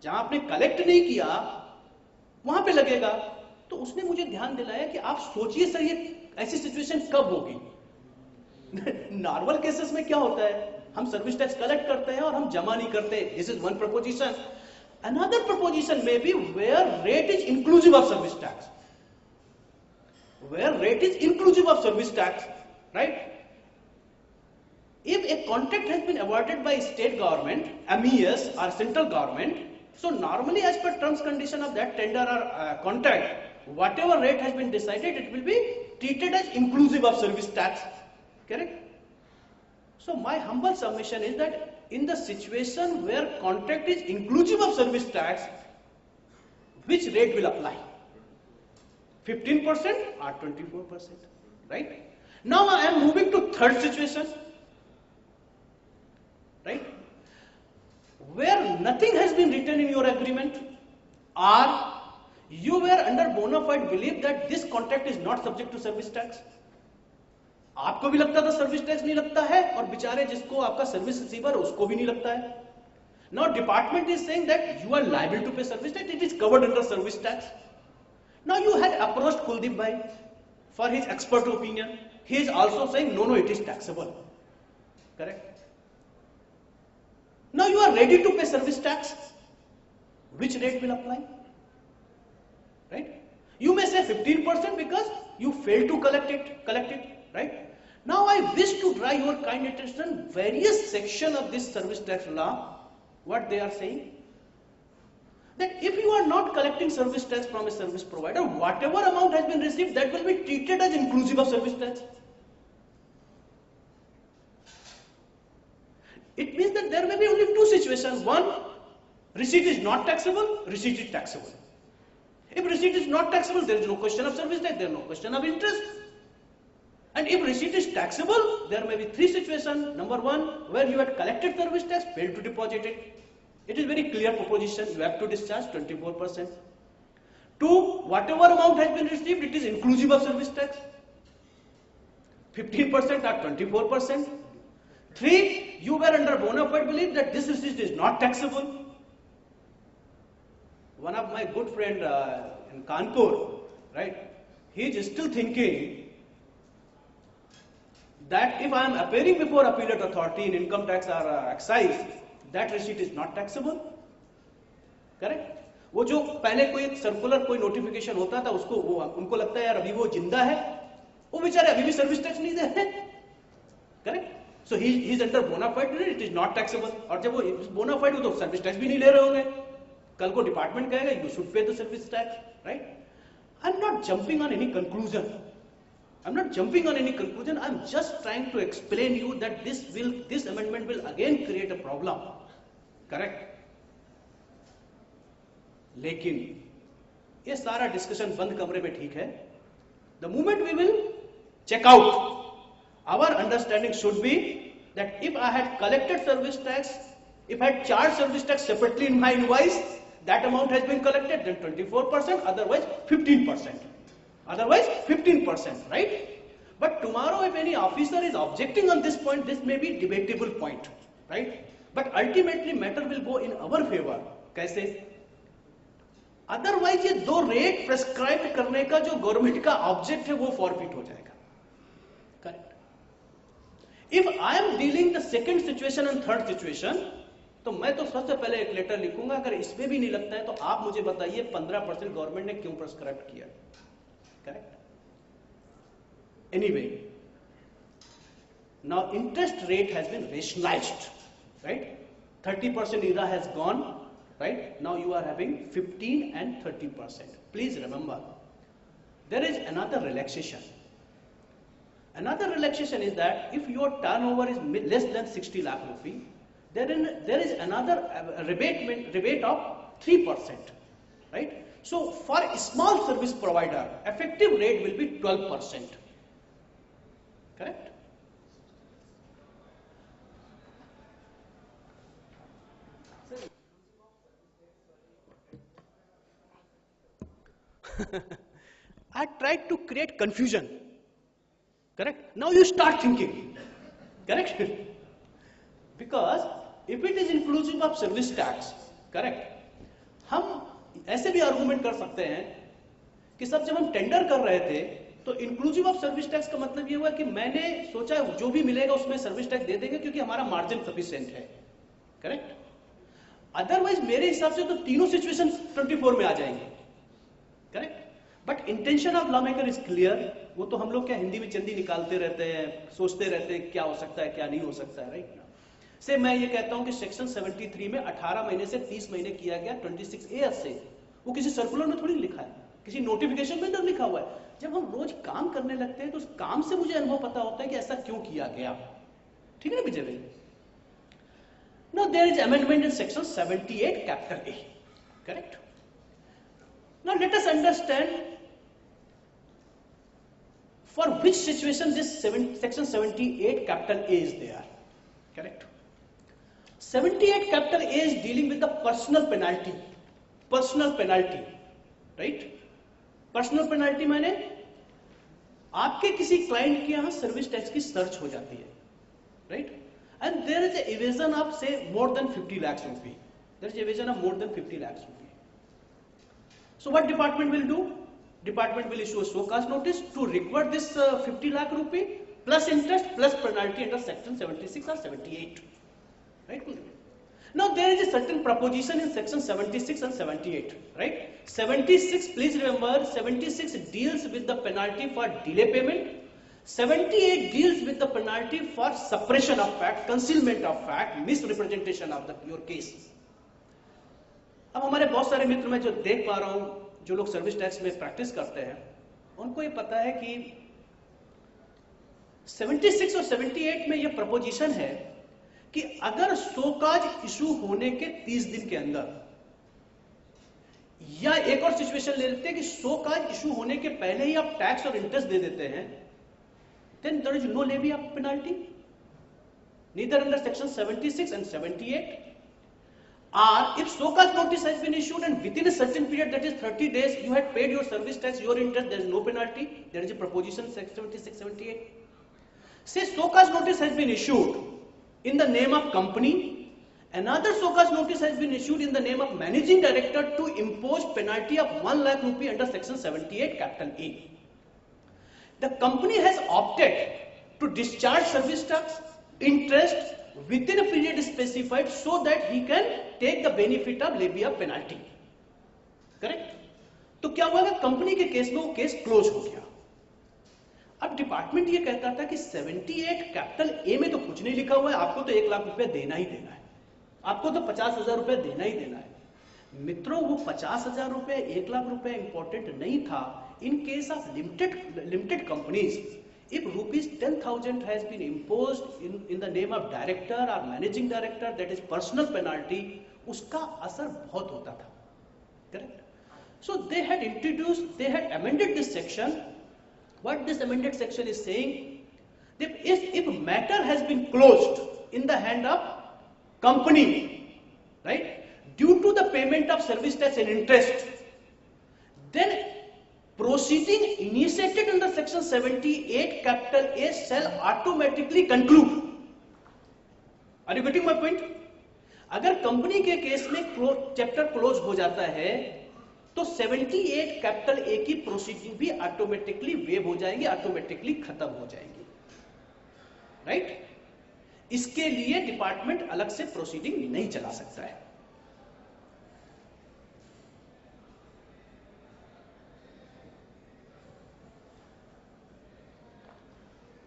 जहां आपने कलेक्ट नहीं किया वहां पे लगेगा. तो उसने मुझे ध्यान दिलाया कि आप सोचिए सर ये ऐसी सिचुएशन कब होगी. नॉर्मल केसेस में क्या होता है, हम सर्विस टैक्स कलेक्ट करते हैं और हम जमा नहीं करते. This is one proposition. Another proposition may be where rate is inclusive of service tax, where rate is inclusive of service tax, right? If a contract has been awarded by state government, MES or central government, so normally as per terms condition of that tender or contract, whatever rate has been decided, it will be treated as inclusive of service tax, correct? So my humble submission is that in the situation where contract is inclusive of service tax, which rate will apply? 15% or 24%, right? Now I am moving to third situation, right? Where nothing has been written in your agreement, or you were under bona fide belief that this contract is not subject to service tax. आपको भी लगता था service tax नहीं लगता है, और बेचारे जिसको आपका सर्विस रिसीवर उसको भी नहीं लगता है. Now department is saying that you are liable to pay service tax, it is covered under service tax. Now you had approached Kuldeep Bhai for his expert opinion. He is also saying no, it is taxable. Correct? Now you are ready to pay service tax. Which rate will apply? Right? You may say 15% because you failed to collect it, right? Now I wish to draw your kind attention various section of this service tax law, what they are saying. That if you are not collecting service tax from a service provider, whatever amount has been received, that will be treated as inclusive of service tax. It means that there may be only two situations. One, receipt is not taxable, receipt is taxable. If receipt is not taxable, there is no question of service tax, there is no question of interest. And if receipt is taxable, there may be three situations. Number one, where you had collected service tax, failed to deposit it. It is very clear proposition, you have to discharge 24%. Two, whatever amount has been received, it is inclusive of service tax. 15% or 24%. Three, you were under bona fide belief that this receipt is not taxable. One of my good friend in Kanpur, right, he is still thinking that if I am appearing before appellate authority in income tax or excise, that receipt is not taxable. Correct? वो जो पहले कोई circular कोई notification होता था उसको वो उनको लगता है यार अभी वो जिंदा है, वो बेचारे अभी भी सर्विस टैक्स नहीं दे रहे. Correct? So he is under bona fide, it is not taxable. और जब वो बोना फाइड हो तो सर्विस टैक्स भी नहीं ले रहे होंगे. कल को डिपार्टमेंट कहेगा you should pay the service tax, right? I am not jumping on any conclusion. I'm not jumping on any conclusion. I'm just trying to explain you that this amendment will again create a problem. Correct? लेकिन ये सारा discussion बंद कमरे में ठीक है. The moment we will check out, our understanding should be that if I had collected service tax, if I had charged service tax separately in my invoice, that amount has been collected, then 24%, otherwise 15%. Otherwise 15%, right? But tomorrow if any officer is objecting on this point, this may be debatable point, right? But ultimately matter will go in our favor. कैसे? Otherwise ये दो rate prescribe करने का जो government का object है वो forfeit हो जाएगा. Correct? If I am dealing the second situation and third situation, तो मैं तो सबसे पहले एक लेटर लिखूंगा. अगर इसमें भी नहीं लगता है तो आप मुझे बताइए 15% गवर्नमेंट ने क्यों प्रेस्क्राइब किया. Correct? Anyway, now interest rate has been rationalized, right? 30% IRA has gone, right? Now you are having 15 and 30%. Please remember, there is another relaxation. Another relaxation is that if your turnover is less than 60 lakh rupee, there is another rebate of 3%, right? So for a small service provider, effective rate will be 12%. Correct? I tried to create confusion. Correct? Now you start thinking. Correct? Because if it is inclusive of service tax, correct? हम ऐसे भी argument कर सकते हैं कि सब जब हम टेंडर कर रहे थे तो इंक्लूसिव ऑफ सर्विस टैक्स का मतलब ये हुआ कि मैंने सोचा जो भी मिलेगा उसमें सर्विस टैक्स दे देंगे क्योंकि हमारा मार्जिन सफिशिएंट है. करेक्ट? अदरवाइज मेरे हिसाब से तो तीनों सिचुएशन 24 में आ जाएंगे. Correct? But intention of law maker is clear. वो तो हम लोग क्या हिंदी में चंदी निकालते रहते हैं, सोचते रहते हैं क्या हो सकता है क्या नहीं हो सकता है. राइट? से मैं ये कहता हूं कि सेक्शन 73 में 18 महीने से 30 महीने किया गया 26A से. वो किसी सर्कुलर में थोड़ी लिखा है, किसी नोटिफिकेशन में तो लिखा हुआ है. जब हम रोज काम करने लगते हैं तो उस काम से मुझे अनुभव पता होता है कि ऐसा क्यों किया गया. ठीक है ना विजय भाई? Now there is amendment in section 78 capital A, correct? Now let us understand for which situation this section 78 capital A is there, correct? 78 capital A is dealing with the personal penalty, right? Personal penalty माने आपके किसी client के यहां service tax की search हो जाती है, right? And there is a evasion of say more than 50 lakhs rupee. There is evasion of more than 50 lakhs rupee. So what department will do? Department will issue a show cause notice to recover this 50 lakh rupee plus interest plus penalty under section 76 or 78, right? Now there is a certain proposition in section 76 and 78, right? 76, please remember, 76 deals with the penalty for delay payment. 78 deals with the penalty for suppression of fact, concealment of fact, misrepresentation of your case. अब हमारे बहुत सारे मित्र मैं जो देख पा रहा हूं, जो लोग सर्विस टैक्स में प्रैक्टिस करते हैं, उनको ये पता है कि 76 और 78 में ये प्रपोजिशन है कि अगर शोकाज इशू होने के 30 दिन के अंदर, या एक और सिचुएशन ले लेते हैं कि शोकाज इशू होने के पहले ही आप टैक्स और इंटरेस्ट दे देते हैं, then there is no levy of penalty, neither under section 76 and 78. Or if so-called notice has been issued and within a certain period, that is 30 days, you had paid your service tax, your interest, there is no penalty. There is a proposition, section 76, 78. Say so-called notice has been issued in the name of company. Another so-called notice has been issued in the name of managing director to impose penalty of 1 lakh rupee under section 78 capital A. The company has opted to discharge service tax, interest within a period specified so that he can take the benefit of levy of penalty, correct? तो क्या हुआ कि company के case में वो case close हो गया। अब डिपार्टमेंट ये कहता था कि 78 कैपिटल ए में तो कुछ नहीं लिखा हुआ है, आपको तो 1 लाख रुपए देना ही देना है, आपको तो 50,000 रुपए देना ही देना है। मित्रों, वो 50,000 रुपए 1 लाख रुपए इंपॉर्टेंट नहीं था। In case of limited companies, if rupees 10,000 has been imposed in the name of director or managing director, that is personal penalty, उसका असर बहुत होता था, correct? So they had amended this section. What this amended section is saying, if matter has been closed in the hand of company, right, due to the payment of service tax and interest, then proceeding initiated under section 78 capital A shall automatically conclude. Are you getting my point? अगर company के case में chapter close हो जाता है तो 78 capital A की proceeding भी automatically wave हो जाएंगी, ऑटोमेटिकली खत्म हो जाएंगी, राइट? इसके लिए डिपार्टमेंट अलग से प्रोसीडिंग नहीं चला सकता है।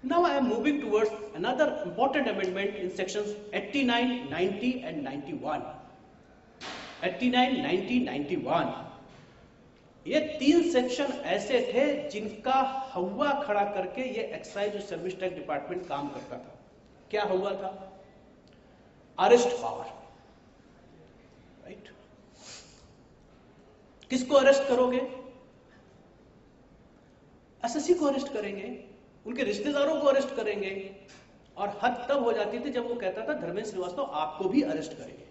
Now I am moving towards another important amendment in sections 89, 90 and 91. 89, 90, 91. ये 3 सेक्शन ऐसे थे जिनका हवा खड़ा करके ये एक्साइज और सर्विस टैक्स डिपार्टमेंट काम करता था। क्या हुआ था? Arrest power, right? किसको अरेस्ट करोगे? एसएससी को अरेस्ट करेंगे, उनके रिश्तेदारों को अरेस्ट करेंगे, और हद तब हो जाती थी जब वो कहता था धर्मेंद्र श्रीवास्तव आपको भी अरेस्ट करेंगे।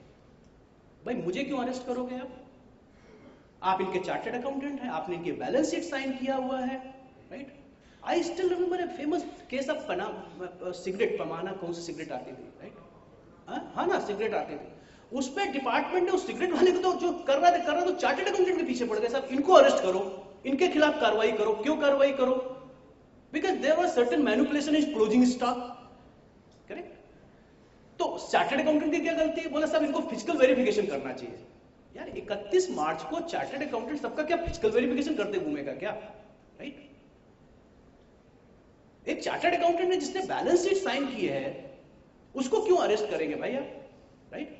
भाई मुझे क्यों अरेस्ट करोगे आप इनके चार्टर्ड अकाउंटेंट हैं, आपने इनके बैलेंस शीट साइन किया हुआ है, right? I still remember a famous case of cigarette, पमाना कौन सी सिगरेट आती थी, राइट? हाँ ना, सिगरेट आती थी। उस पर डिपार्टमेंट ने उस सिगरेट वाले को तो जो कर रहा था तो चार्टर्ड अकाउंटेंट के पीछे पड़ गए, साहब इनको अरेस्ट करो, इनके खिलाफ कार्रवाई करो। क्यों कार्रवाई करो? Because there was certain manipulation in closing stock, correct? तो चार्टर्ड अकाउंटेंट की क्या गलती है? बोला साहब इनको फिजिकल वेरिफिकेशन करना चाहिए। यार 31 मार्च को चार्टर्ड अकाउंटेंट सबका क्या फिजिकल वेरिफिकेशन करते घूमेगा क्या, राइट? एक चार्टर्ड अकाउंटेंट ने जिसने बैलेंस शीट साइन की है उसको क्यों अरेस्ट करेंगे भाई आप, राइट?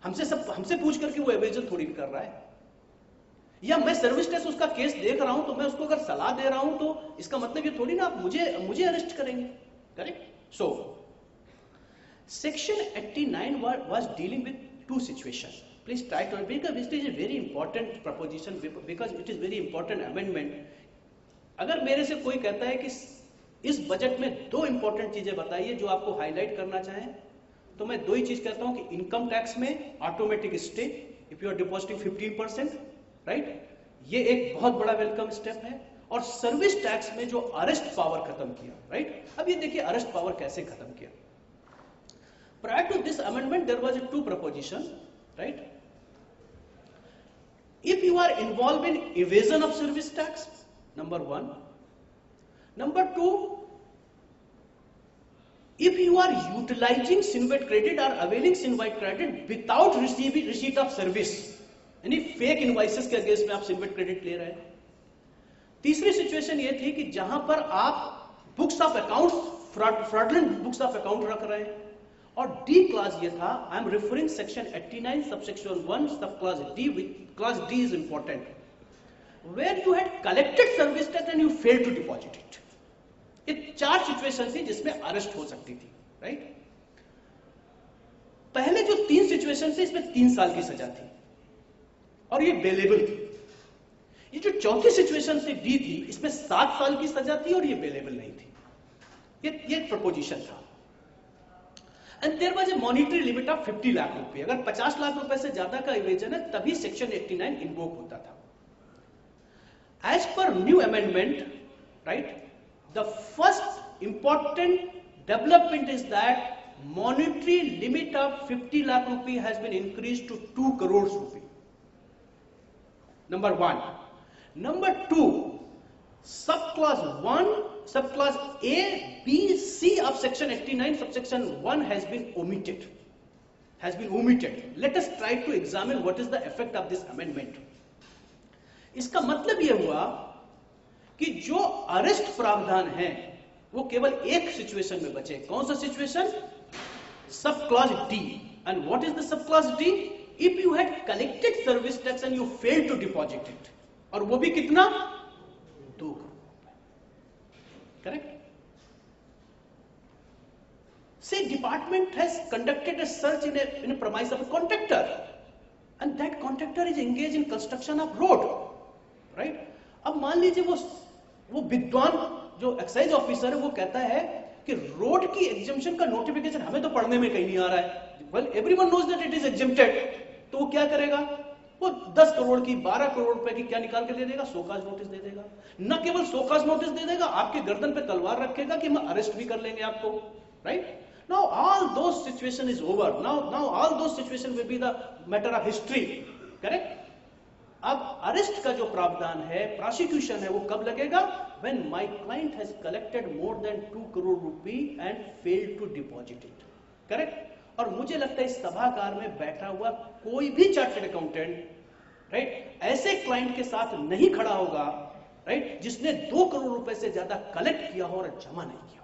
हमसे पूछ करके वो एवेजन थोड़ी कर रहा है। या मैं सर्विस टैक्स उसका केस देख रहा हूं तो मैं उसको अगर सलाह दे रहा हूं तो इसका मतलब ये थोड़ी ना आप मुझे अरेस्ट करेंगे, correct? So Section 89 was dealing with two situations. Please try to, because it is a very important proposition, because it is very important amendment. अगर मेरे से कोई कहता है कि इस बजट में दो इंपॉर्टेंट चीजें बताइए जो आपको हाईलाइट करना चाहें, तो मैं दो ही चीज कहता हूं कि इनकम टैक्स में automatic stay if you are depositing 15%, right, ये एक बहुत बड़ा वेलकम स्टेप है, और सर्विस टैक्स में जो अरेस्ट पावर खत्म किया, राइट। अब ये देखिए अरेस्ट पावर कैसे खत्म किया। Prior to this amendment, there was a two proposition, right? If you are involved in evasion of service tax, number one. Number two, if you are utilizing Sinvat credit or availing Sinvat credit without receiving receipt of service, यानी fake invoices के against में आप Sinvat credit ले रहे हैं। तीसरी situation ये थी कि जहां पर आप books of account fraudulent books of account रख रहे हैं, और डी क्लास ये था, I am referring section 89 subsection 1 sub class D, with class D is important, where you had collected service tax and you fail to deposit it. ये चार situation थी जिसमें अरेस्ट हो सकती थी, राइट। पहले जो तीन सिचुएशन थी इसमें 3 साल की सजा थी और ये बेलेबल थी। ये जो चौथी सिचुएशन से डी थी इसमें 7 साल की सजा थी और ये बेलेबल नहीं थी। ये प्रपोजिशन था। And there was a monetary limit of 50 lakh रुपए। अगर 50 लाख रुपए से ज्यादा का इवेजन है तभी सेक्शन 89 इन्वोक होता था। As per new amendment, right, the first important development is that monetary limit of 50 lakh रुपए has been increase to 2 crore रुपए। Number 1. Number 2, subclass 1, subclass A, B, C of section 89 subsection 1 has been omitted. Let us try to examine what is the effect of this amendment. इसका मतलब यह हुआ कि जो arrest प्रावधान है वो केवल एक सिचुएशन में बचे। कौन सा situation? Subclause D. And what is the subclause D? If you had collected service tax and you failed to deposit it, और वो भी कितना? 2 crore. Correct? Say department has conducted a search in a premise of a contractor, and that contractor is engaged in construction of road, right? अब मान लीजिए वो विद्वान जो एक्साइज ऑफिसर है वो कहता है कि रोड की एग्जम्पशन का नोटिफिकेशन हमें तो पढ़ने में कहीं नहीं आ रहा है। Well, everyone knows that it is exempted. तो वो क्या करेगा? वो 10 करोड़ की 12 करोड़ रुपए की क्या निकाल के दे देगा? सोकाज नोटिस दे देगा। न केवल सोकाज नोटिस दे देगा, आपके गर्दन पे तलवार रखेगा कि हम अरेस्ट भी कर लेंगे आपको, right? Now all those situation is over. Now all those situation will be the matter of history, correct? अब अरेस्ट का जो प्रावधान है, प्रोसिक्यूशन है, वो कब लगेगा? When my client has collected more than 2 crore रुपए and failed to deposit it, correct? और मुझे लगता है इस सभागार में बैठा हुआ कोई भी चार्टर्ड अकाउंटेंट, राइट, ऐसे क्लाइंट के साथ नहीं खड़ा होगा, राइट, जिसने 2 करोड़ रुपए से ज्यादा कलेक्ट किया हो और जमा नहीं किया।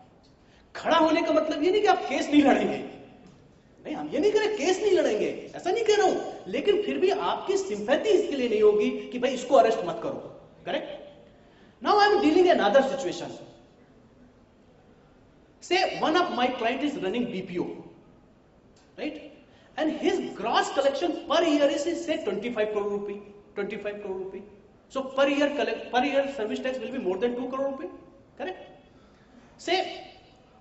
खड़ा होने का मतलब ये नहीं कि आप केस नहीं लड़ेंगे, नहीं, हम ये नहीं कह रहे केस नहीं लड़ेंगे, ऐसा नहीं कह रहा हूं, लेकिन फिर भी आपकी सिंपैथी इसके लिए नहीं होगी कि भाई इसको अरेस्ट मत करो, correct? Now I am dealing in other situation. Say one of my client is running BPO, right, and his gross collection per year is say 25 crore rupee. So per year service tax will be more than 2 crore rupee, correct? Say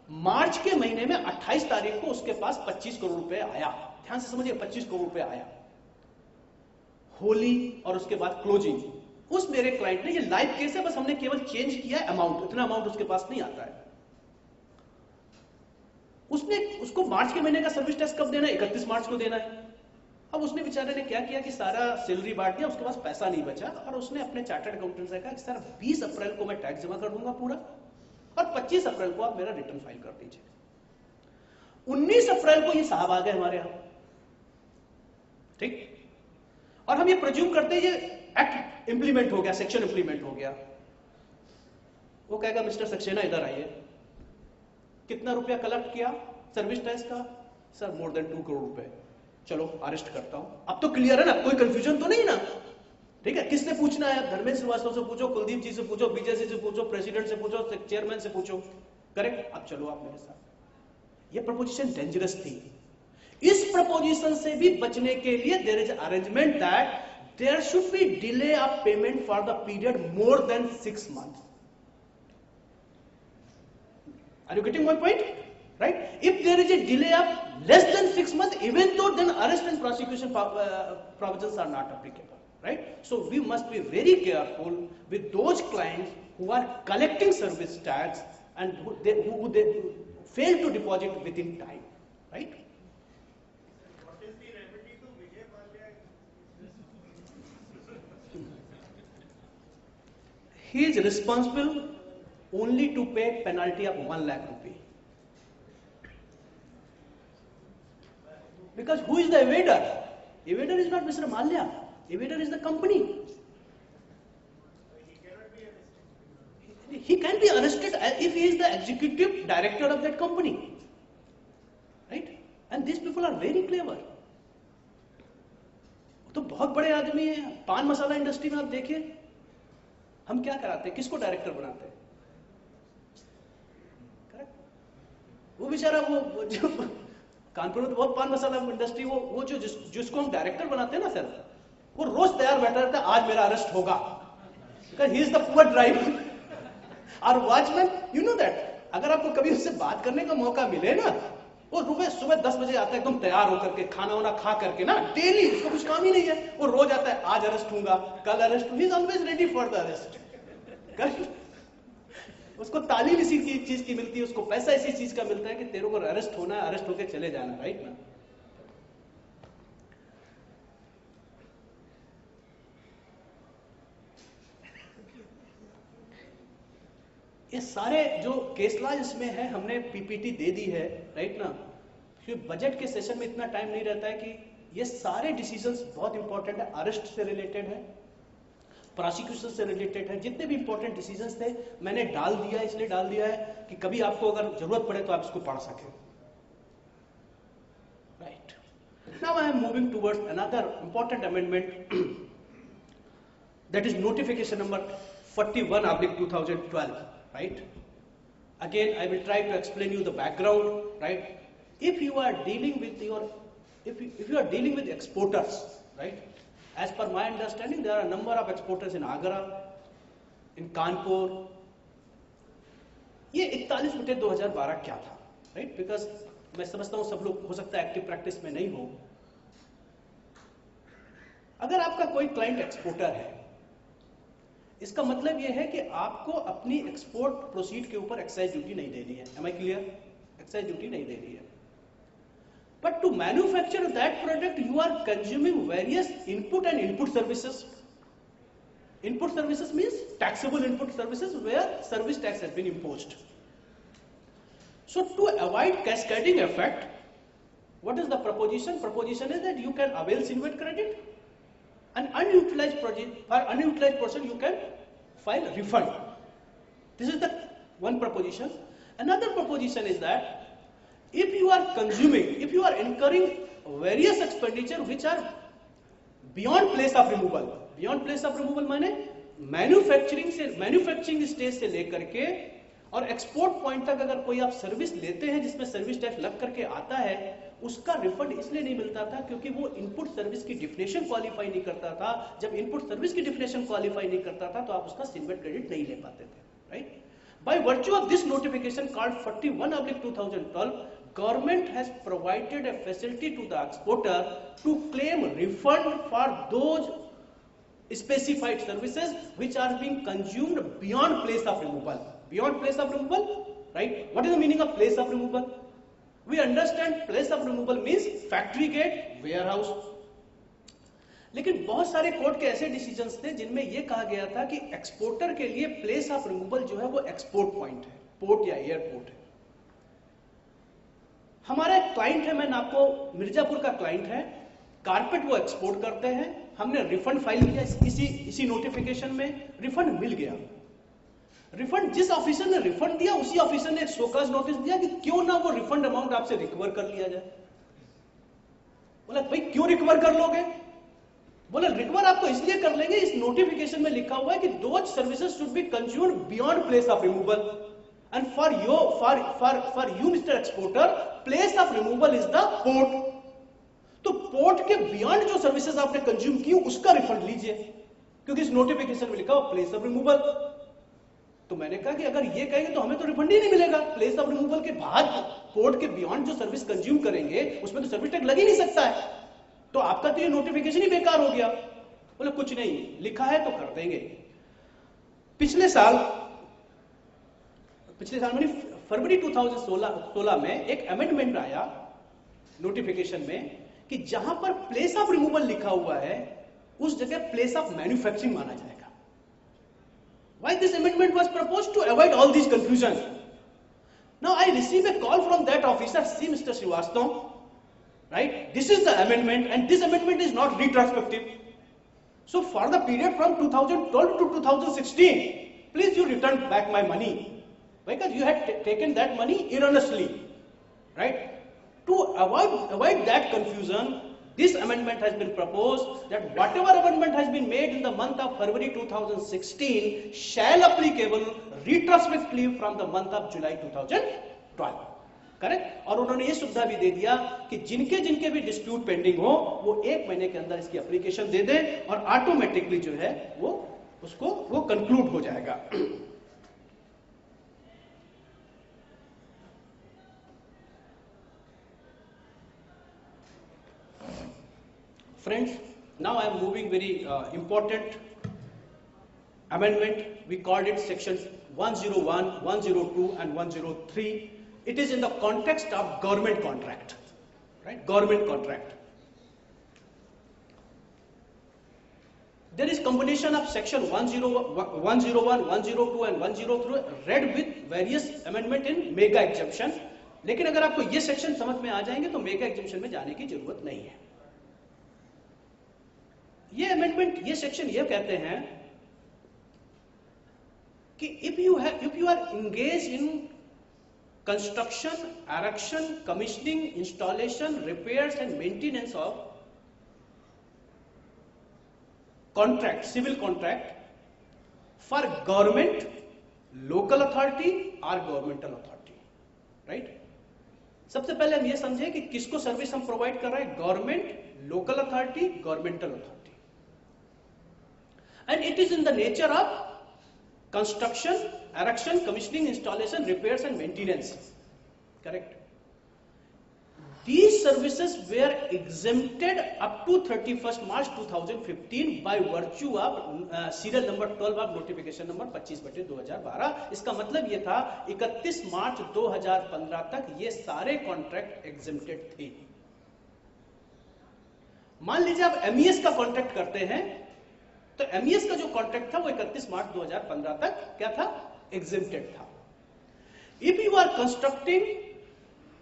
मार्च के महीने में 28 तारीख को उसके पास 25 करोड़ रुपए आया। ध्यान से समझिए, 25 करोड़ रुपए आया। होली और उसके बाद क्लोजिंग, उस मेरे क्लाइंट ने, ये लाइव केस है, बस हमने केवल चेंज किया है अमाउंट, इतना अमाउंट उसके पास नहीं आता है। उसको मार्च के महीने का सर्विस टैक्स कब देना है? 31 मार्च को देना है। अब उसने बेचारे ने क्या किया कि सारा सैलरी बांट दिया, उसके पास पैसा नहीं बचा, और उसने अपने चार्टर्ड अकाउंटेंट से कहा कि सर 20 अप्रैल को मैं टैक्स जमा कर दूंगा पूरा, और 25 अप्रैल को आप मेरा रिटर्न फाइल कर दीजिए। 19 अप्रैल को ये साहब आ गए हमारे यहां, ठीक, और हम ये प्रिज्यूम करते हैं ये एक्ट इंप्लीमेंट हो गया, सेक्शन इंप्लीमेंट हो गया। वो कहेगा मिस्टर सक्सेना इधर आइए, कितना रुपया कलेक्ट किया सर्विस टैक्स का? सर मोर देन 2 करोड़ रुपए। चलो अरेस्ट करता हूं। अब तो क्लियर है ना, कोई कंफ्यूजन तो नहीं ना, ठीक है? किससे पूछना है? धर्मेंद्र श्रीवास्तव से पूछो, कुलदीप जी से पूछो, विजय जी से पूछो, प्रेसिडेंट से पूछो, चेयरमैन से पूछो, करेक्ट? अब चलो आप मेरे साथ। ये प्रपोजिशन डेंजरस थी। इस प्रपोजिशन से भी बचने के लिए there is arrangement that there should be delay of payment for the period more than 6 months. Are you getting my point? Right? If there is a delay of less than 6 months, even though then arrest and prosecution provisions are not applicable. Right? So we must be very careful with those clients who are collecting service tax and who they fail to deposit within time. Right? What is the remedy to Vijay Mallya? He is responsible only to pay penalty of 1 lakh rupee. Because who is the evader? Evader is not Mr. Mallya. Evader is the company. He can be arrested if he is the executive director of that company. Right? And these people are very clever. तो बहुत बड़े आदमी हैं। पान मसाला industry में आप देखिए, हम क्या कराते हैं, किसको डायरेक्टर बनाते हैं? वो बेचारा वो जो कानपुर में तो बहुत पान मसाला इंडस्ट्री, वो जो जिसको हम डायरेक्टर बनाते हैं ना सर, वो रोज तैयार बैठा रहता है, आज मेरा अरेस्ट होगा, because he is the poor driver. और वॉचमैन, यू नो दैट, अगर आपको कभी उससे बात करने का मौका मिले ना, वो सुबह 10 बजे आता है एकदम तैयार होकर के, खाना वाना खा करके ना, डेली, उसको कुछ काम ही नहीं है, वो रोज आता है, आज अरेस्ट होगा, कल अरेस्ट होगा, he is always ready for the arrest. उसको तालीम इसी चीज की मिलती है, उसको पैसा इसी चीज का मिलता है कि तेरे को अरेस्ट होना है, अरेस्ट होके चले जाना, राइट ना? ये सारे जो केस लॉ इसमें है, हमने पीपीटी दे दी है, राइट ना? क्योंकि बजट के सेशन में इतना टाइम नहीं रहता है कि ये सारे डिसीजंस बहुत इंपॉर्टेंट है, अरेस्ट से रिलेटेड है, प्रोसिक्यूशन से रिलेटेड है, जितने भी इंपॉर्टेंट डिसीजंस थे मैंने डाल दिया, इसलिए डाल दिया है कि कभी आपको अगर जरूरत पड़े तो आप इसको पढ़ सकें। Right, now I am moving towards another important amendment, that is notification number 41/2012, right? Again, I will try to explain you the background, right? If you are dealing with if you are dealing with exporters, right? As per my understanding, there are a number of exporters in Agra, in Kanpur. ये 41/2012 क्या था, right? Because मैं समझता हूँ सब लोग हो सकता है एक्टिव प्रैक्टिस में नहीं हो। अगर आपका कोई क्लाइंट एक्सपोर्टर है, इसका मतलब यह है कि आपको अपनी एक्सपोर्ट प्रोसीड के ऊपर एक्साइज ड्यूटी नहीं देनी है। Am I clear? Excise duty नहीं देनी है। But to manufacture that product you are consuming various input and input services. Input services means taxable input services where service tax has been imposed. So to avoid cascading effect, what is the proposition? Proposition is that you can avail CENVAT credit, an unutilized project, for unutilized portion you can file refund. This is the one proposition. Another proposition is that if you are consuming, if you are incurring various expenditure which are beyond place of removal, beyond place of removal माने manufacturing stage से लेकर के और export point तक अगर कोई आप service लेते हैं जिसमें सर्विस टैक्स लग करके आता है, उसका रिफंड इसलिए नहीं मिलता था क्योंकि वो इनपुट सर्विस की डिफिनेशन क्वालिफाई नहीं करता था। जब इनपुट सर्विस की डिफिनेशन क्वालिफाई नहीं करता था तो आप उसका सिन्वेट क्रेडिट नहीं ले पाते थे, right? By virtue of this notification called 41/2012, government has provided a facility to the exporter to claim refund for those specified services which are being consumed beyond place of removal. Beyond place of removal, right? What is the meaning of place of removal? We understand place of removal means factory gate, warehouse. लेकिन बहुत सारे court के ऐसे decisions थे जिनमें यह कहा गया था कि एक्सपोर्टर के लिए प्लेस ऑफ रिमूवल जो है वो एक्सपोर्ट पॉइंट है, पोर्ट या एयरपोर्ट है। हमारा एक क्लाइंट है, मैंने आपको मिर्जापुर का क्लाइंट है, कारपेट वो एक्सपोर्ट करते हैं, हमने रिफंड फाइल किया इसी नोटिफिकेशन में, रिफंड मिल गया। रिफंड जिस ऑफिसर ने रिफंड दिया उसी ऑफिसर ने एक शोकाज नोटिस दिया कि क्यों ना वो रिफंड अमाउंट आपसे रिकवर कर लिया जाए। बोला भाई क्यों रिकवर कर लोगे? बोले रिकवर आपको इसलिए कर लेंगे, इस नोटिफिकेशन में लिखा हुआ है कि those services should be consumed beyond place of removal. and for you Mr. Exporter, place of removal is the port. तो पोर्ट के बियॉन्ड जो सर्विसेज आपने कंज्यूम की उसका रिफंड लीजिए, क्योंकि इस नोटिफिकेशन में लिखा हो प्लेस ऑफ रिमूवल। तो मैंने कहा कि अगर ये कहेंगे तो हमें तो रिफंड ही नहीं मिलेगा, प्लेस ऑफ रिमूवल के बाद पोर्ट के बियॉन्ड जो सर्विस कंज्यूम करेंगे उसमें तो सर्विस टैक्स लग ही नहीं सकता है, तो आपका तो ये नोटिफिकेशन ही बेकार हो गया। बोले कुछ नहीं, लिखा है तो कर देंगे। पिछले साल मानी फरवरी 2016 में एक अमेंडमेंट आया नोटिफिकेशन में कि जहां पर प्लेस ऑफ रिमूवल लिखा हुआ है उस जगह प्लेस ऑफ मैन्युफैक्चरिंग माना जाएगा। Why this amendment was proposed? To avoid all these confusion. Now I receive a call from that officer, see Mr. Srivastava, right? This is the amendment and this amendment is not retrospective. So for the period from 2012 to 2016, please you return back my money, because you had taken that money erroneously, right? To avoid that confusion, this amendment has been proposed that whatever amendment has been made in the month of February 2016 shall applicable retrospectively from the month of July 2012. Correct? और उन्होंने ये सुविधा भी दे दिया कि जिनके भी dispute pending हो वो 1 महीने के अंदर इसकी एप्लीकेशन दे दें और ऑटोमेटिकली जो है वो कंक्लूड हो जाएगा। Friends, now I am moving very important amendment. We called it sections 101, 102 and 103. It is in the context of government contract, right? Government contract. There is combination of section 101, 102 and 103 read with various amendment in mega exemption. लेकिन अगर आपको ये section समझ में आ जाएंगे तो mega exemption में जाने की जरूरत नहीं है। ये अमेंडमेंट, ये सेक्शन ये कहते हैं कि if you are engage in construction, erection, commissioning, installation, repairs and maintenance of contract, civil contract for government, local authority और गवर्नमेंटल अथॉरिटी, राइट? सबसे पहले हम ये समझे कि किसको सर्विस हम प्रोवाइड कर रहे हैं, government, local authority, governmental authority. And it is in the nature of construction, erection, commissioning, installation, repairs and maintenance. Correct? These services were exempted up to 31st March 2015 by virtue of serial number 12 of notification number 25/2012। इसका मतलब ये था 31 मार्च 2015 तक ये सारे contract exempted थे। मान लीजिए आप MES का कॉन्ट्रैक्ट करते हैं तो MES का जो कॉन्ट्रैक्ट था वो 31 मार्च 2015 तक क्या था, एग्जेम्प्टेड था। If you are constructing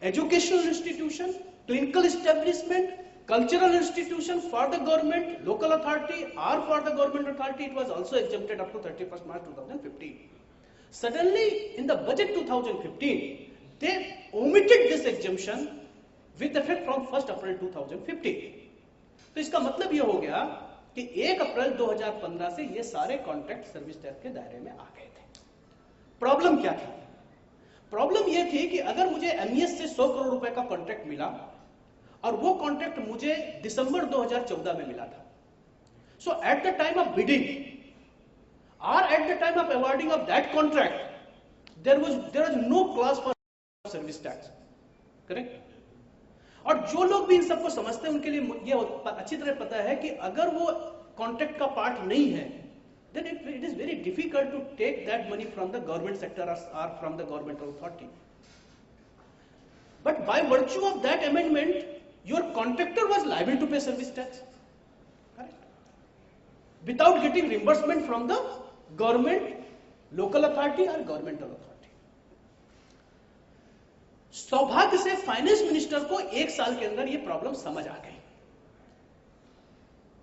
educational institution, clinical establishment, cultural institution for the government, local authority और for the government authority, it was also exempted up to 31st March 2015। Suddenly in the budget 2015 they omitted this exemption with effect from 1st April 2015। तो इसका मतलब ये हो गया कि 1 अप्रैल 2015 से ये सारे कॉन्ट्रैक्ट सर्विस टैक्स के दायरे में आ गए थे। प्रॉब्लम क्या थी? प्रॉब्लम ये थी कि अगर मुझे MES से 100 करोड़ रुपए का कॉन्ट्रैक्ट मिला और वो कॉन्ट्रैक्ट मुझे दिसंबर 2014 में मिला था, so at the time of bidding और at the time of awarding of that contract there was no clause for service tax. Correct? और जो लोग भी इन सबको समझते हैं उनके लिए ये अच्छी तरह पता है कि अगर वो कॉन्ट्रैक्ट का पार्ट नहीं है then it is very difficult to take that money from the government sector or from the governmental authority. But by virtue of that amendment, your contractor was liable to pay service tax, correct? Without getting reimbursement from the government, local authority or governmental authority. सौभाग्य से finance minister को 1 साल के अंदर ये problem समझ आ गई।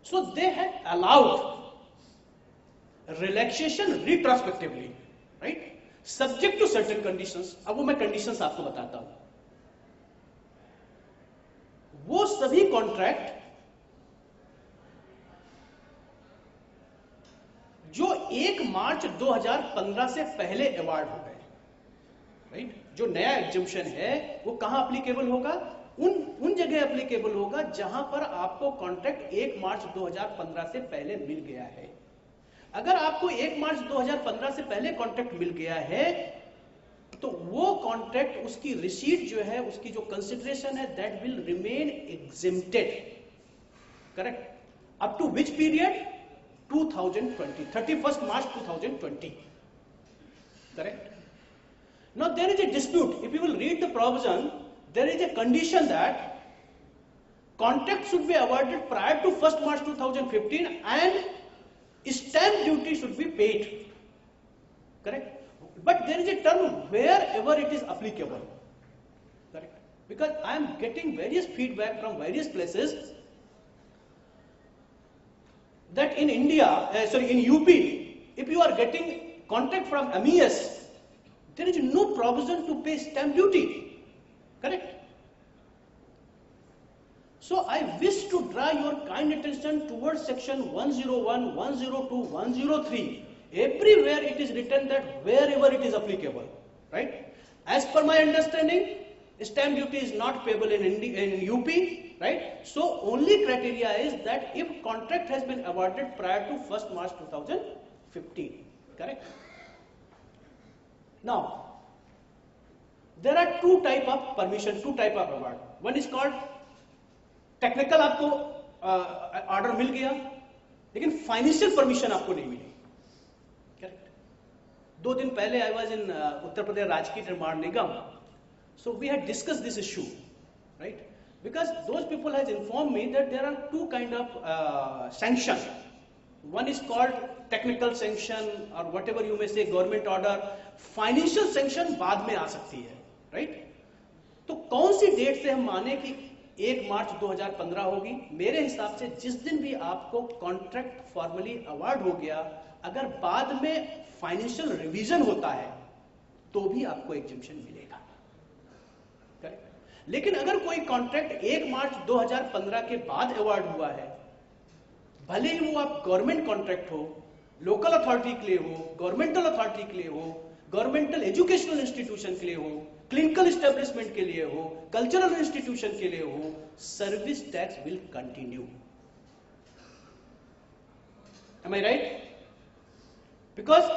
So they had allowed relaxation retrospectively, right? Subject to certain conditions। अब वो मैं conditions आपको बताता हूं। वो सभी कॉन्ट्रैक्ट जो 1 मार्च 2015 से पहले अवार्ड हो गए, राइट? जो नया एग्जम्पशन है वो कहां अप्लीकेबल होगा? उन जगह अप्लीकेबल होगा जहां पर आपको कॉन्ट्रैक्ट 1 मार्च 2015 से पहले मिल गया है। अगर आपको 1 मार्च 2015 से पहले कॉन्ट्रैक्ट मिल गया है तो वो कॉन्ट्रैक्ट, उसकी रिसीट जो है, उसकी जो कंसिडरेशन है, that will remain exempted, correct? Up to which period? 2020, 31st March 2020, correct? Now there is a dispute. If you will read the provision, there is a condition that contract should be awarded prior to 1st March 2015 and stamp duty should be paid, correct? But there is a term wherever it is applicable, correct? Because I am getting various feedback from various places that in India, in UP, if you are getting contract from MES, there is no provision to pay stamp duty, correct? So I wish to draw your kind attention towards section 101, 102, 103. Everywhere it is written that wherever it is applicable, right? As per my understanding, stamp duty is not payable in UP, right? So only criteria is that if contract has been awarded prior to 1st March 2015, correct? Now, there are two type of permission, two type of award. One is called technical, आपको order मिल गया लेकिन financial permission आपको नहीं मिली, correct? 2 दिन पहले I was in Uttar Pradesh राजकीय निर्माण निगम, so we had discussed this issue, right? Because those people has informed me that there are two kind of sanction. One is called technical sanction or whatever you may say, government order. Financial sanction बाद में आ सकती है, right? तो कौन सी date से हम माने कि 1 मार्च 2015 होगी? मेरे हिसाब से जिस दिन भी आपको कॉन्ट्रैक्ट फॉर्मली अवार्ड हो गया, अगर बाद में फाइनेंशियल रिवीजन होता है तो भी आपको एग्जम्पशन मिलेगा, करेक्ट? लेकिन अगर कोई कॉन्ट्रैक्ट 1 मार्च 2015 के बाद अवार्ड हुआ है, भले ही वो आप गवर्नमेंट कॉन्ट्रैक्ट हो, लोकल अथॉरिटी के लिए हो, गवर्नमेंटल अथॉरिटी के लिए हो, गवर्नमेंटल एजुकेशनल इंस्टीट्यूशन के लिए हो, क्लिनिकल एस्टेब्लिशमेंट के लिए हो, कल्चरल इंस्टीट्यूशन के लिए हो, service tax will continue. Am I right? Because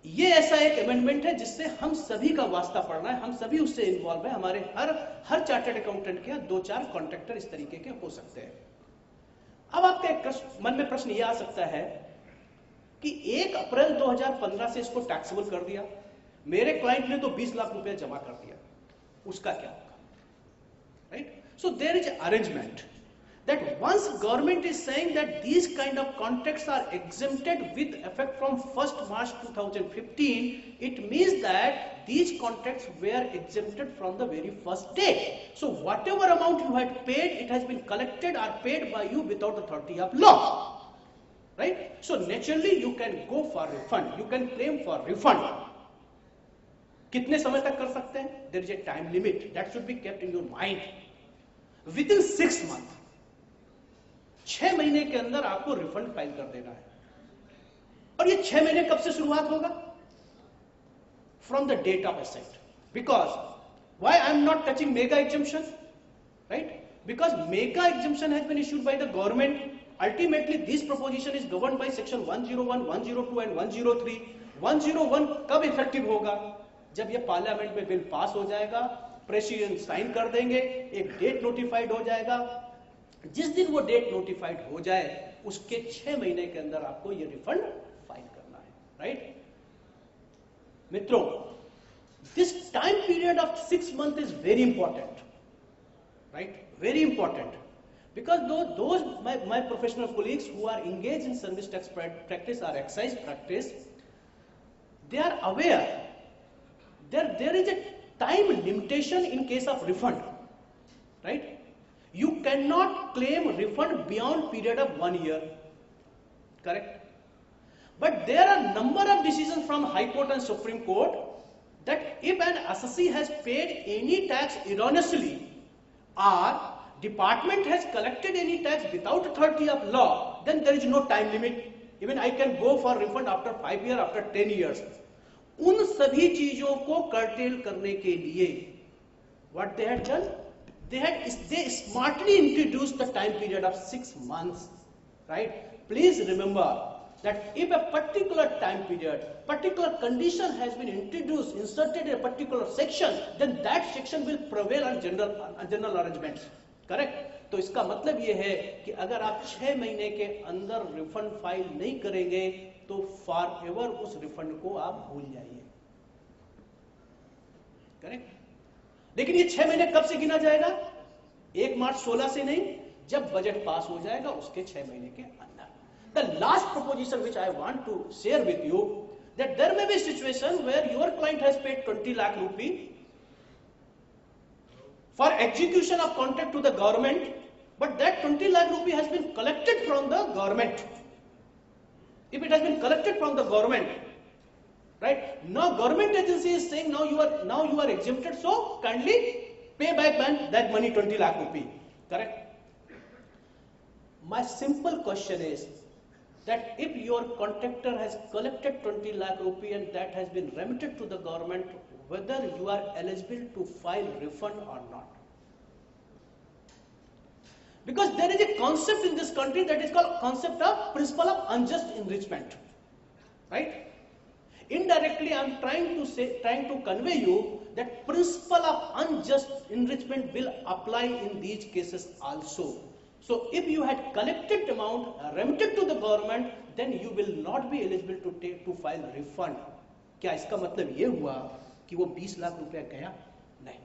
ये ऐसा एक अमेंडमेंट है जिससे हम सभी का वास्ता पड़ना है, हम सभी उससे इन्वॉल्व है। हमारे हर चार्टर्ड अकाउंटेंट के 2-4 कॉन्ट्रैक्टर इस तरीके के हो सकते हैं। अब आपके मन में प्रश्न यह आ सकता है कि 1 अप्रैल 2015 से इसको टैक्सेबल कर दिया, मेरे क्लाइंट ने तो 20 लाख रुपया जमा कर दिया, उसका क्या होगा, right? So there is arrangement that once government is saying that these kind of contracts are exempted with effect from 1st March 2015, it means that these contracts were exempted from the very first day. So whatever amount you had paid, it has been collected or paid by you without authority of law, right? So naturally you can go for refund, you can claim for refund. कितने समय तक कर सकते हैं? There is a time limit that should be kept in your mind. Within 6 months, 6 महीने के अंदर आपको रिफंड फाइल कर देना है। और ये 6 महीने कब से शुरुआत होगा? From the date of assent. Because why I am not touching mega exemption, right? Because mega exemption has been issued by the government. Ultimately this proposition is govern by section 101, 102 एंड 103। 101 कब इफेक्टिव होगा? जब ये parliament में bill pass हो जाएगा, president sign कर देंगे, एक डेट नोटिफाइड हो जाएगा। जिस दिन वो डेट नोटिफाइड हो जाए उसके 6 महीने के अंदर आपको ये रिफंड फाइल करना है, राइट? मित्रों, this time period of 6 months is very important, right? Very important, because those my professional colleagues who are engaged in service tax practice or excise practice, they are aware there is a time limitation in case of refund, right? You cannot claim refund beyond period of 1 year, correct? But there are number of decisions from High Court and Supreme Court that if an assessee has paid any tax erroneously or department has collected any tax without authority of law, then there is no time limit. Even I can go for refund after 5 years, after 10 years. उन सभी चीजों को cartel करने के लिए what they had done, they smartly introduced the time period of 6 months, right? Please remember that if a particular time period, particular condition has been introduced, inserted in a particular section, then that section will prevail on general arrangements, correct? तो इसका मतलब ये है कि अगर आप 6 महीने के अंदर रिफंड फाइल नहीं करेंगे तो फॉर एवर उस रिफंड को आप भूल जाइए, करेक्ट? लेकिन ये 6 महीने कब से गिना जाएगा? 1 मार्च 16 से नहीं, जब बजट पास हो जाएगा उसके 6 महीने के अंदर. The last proposition which I want to share with you, that there may be a situation where your client has paid 20 lakh rupee for execution of contract to the government, but that 20 lakh rupee has been collected from the government. If it has been collected from the government, right, now government agency is saying now you are exempted, so kindly pay back that money, 20 lakh rupee, correct? My simple question is that if your contractor has collected 20 lakh rupee and that has been remitted to the government, whether you are eligible to file refund or not. Because there is a concept in this country that is called concept of principle of unjust enrichment, right? Indirectly, I am trying to convey you that principle of unjust enrichment will apply in these cases also. So, if you had collected amount remitted to the government, then you will not be eligible to file refund. क्या इसका मतलब ये हुआ कि वो 20 लाख रुपया गया? नहीं.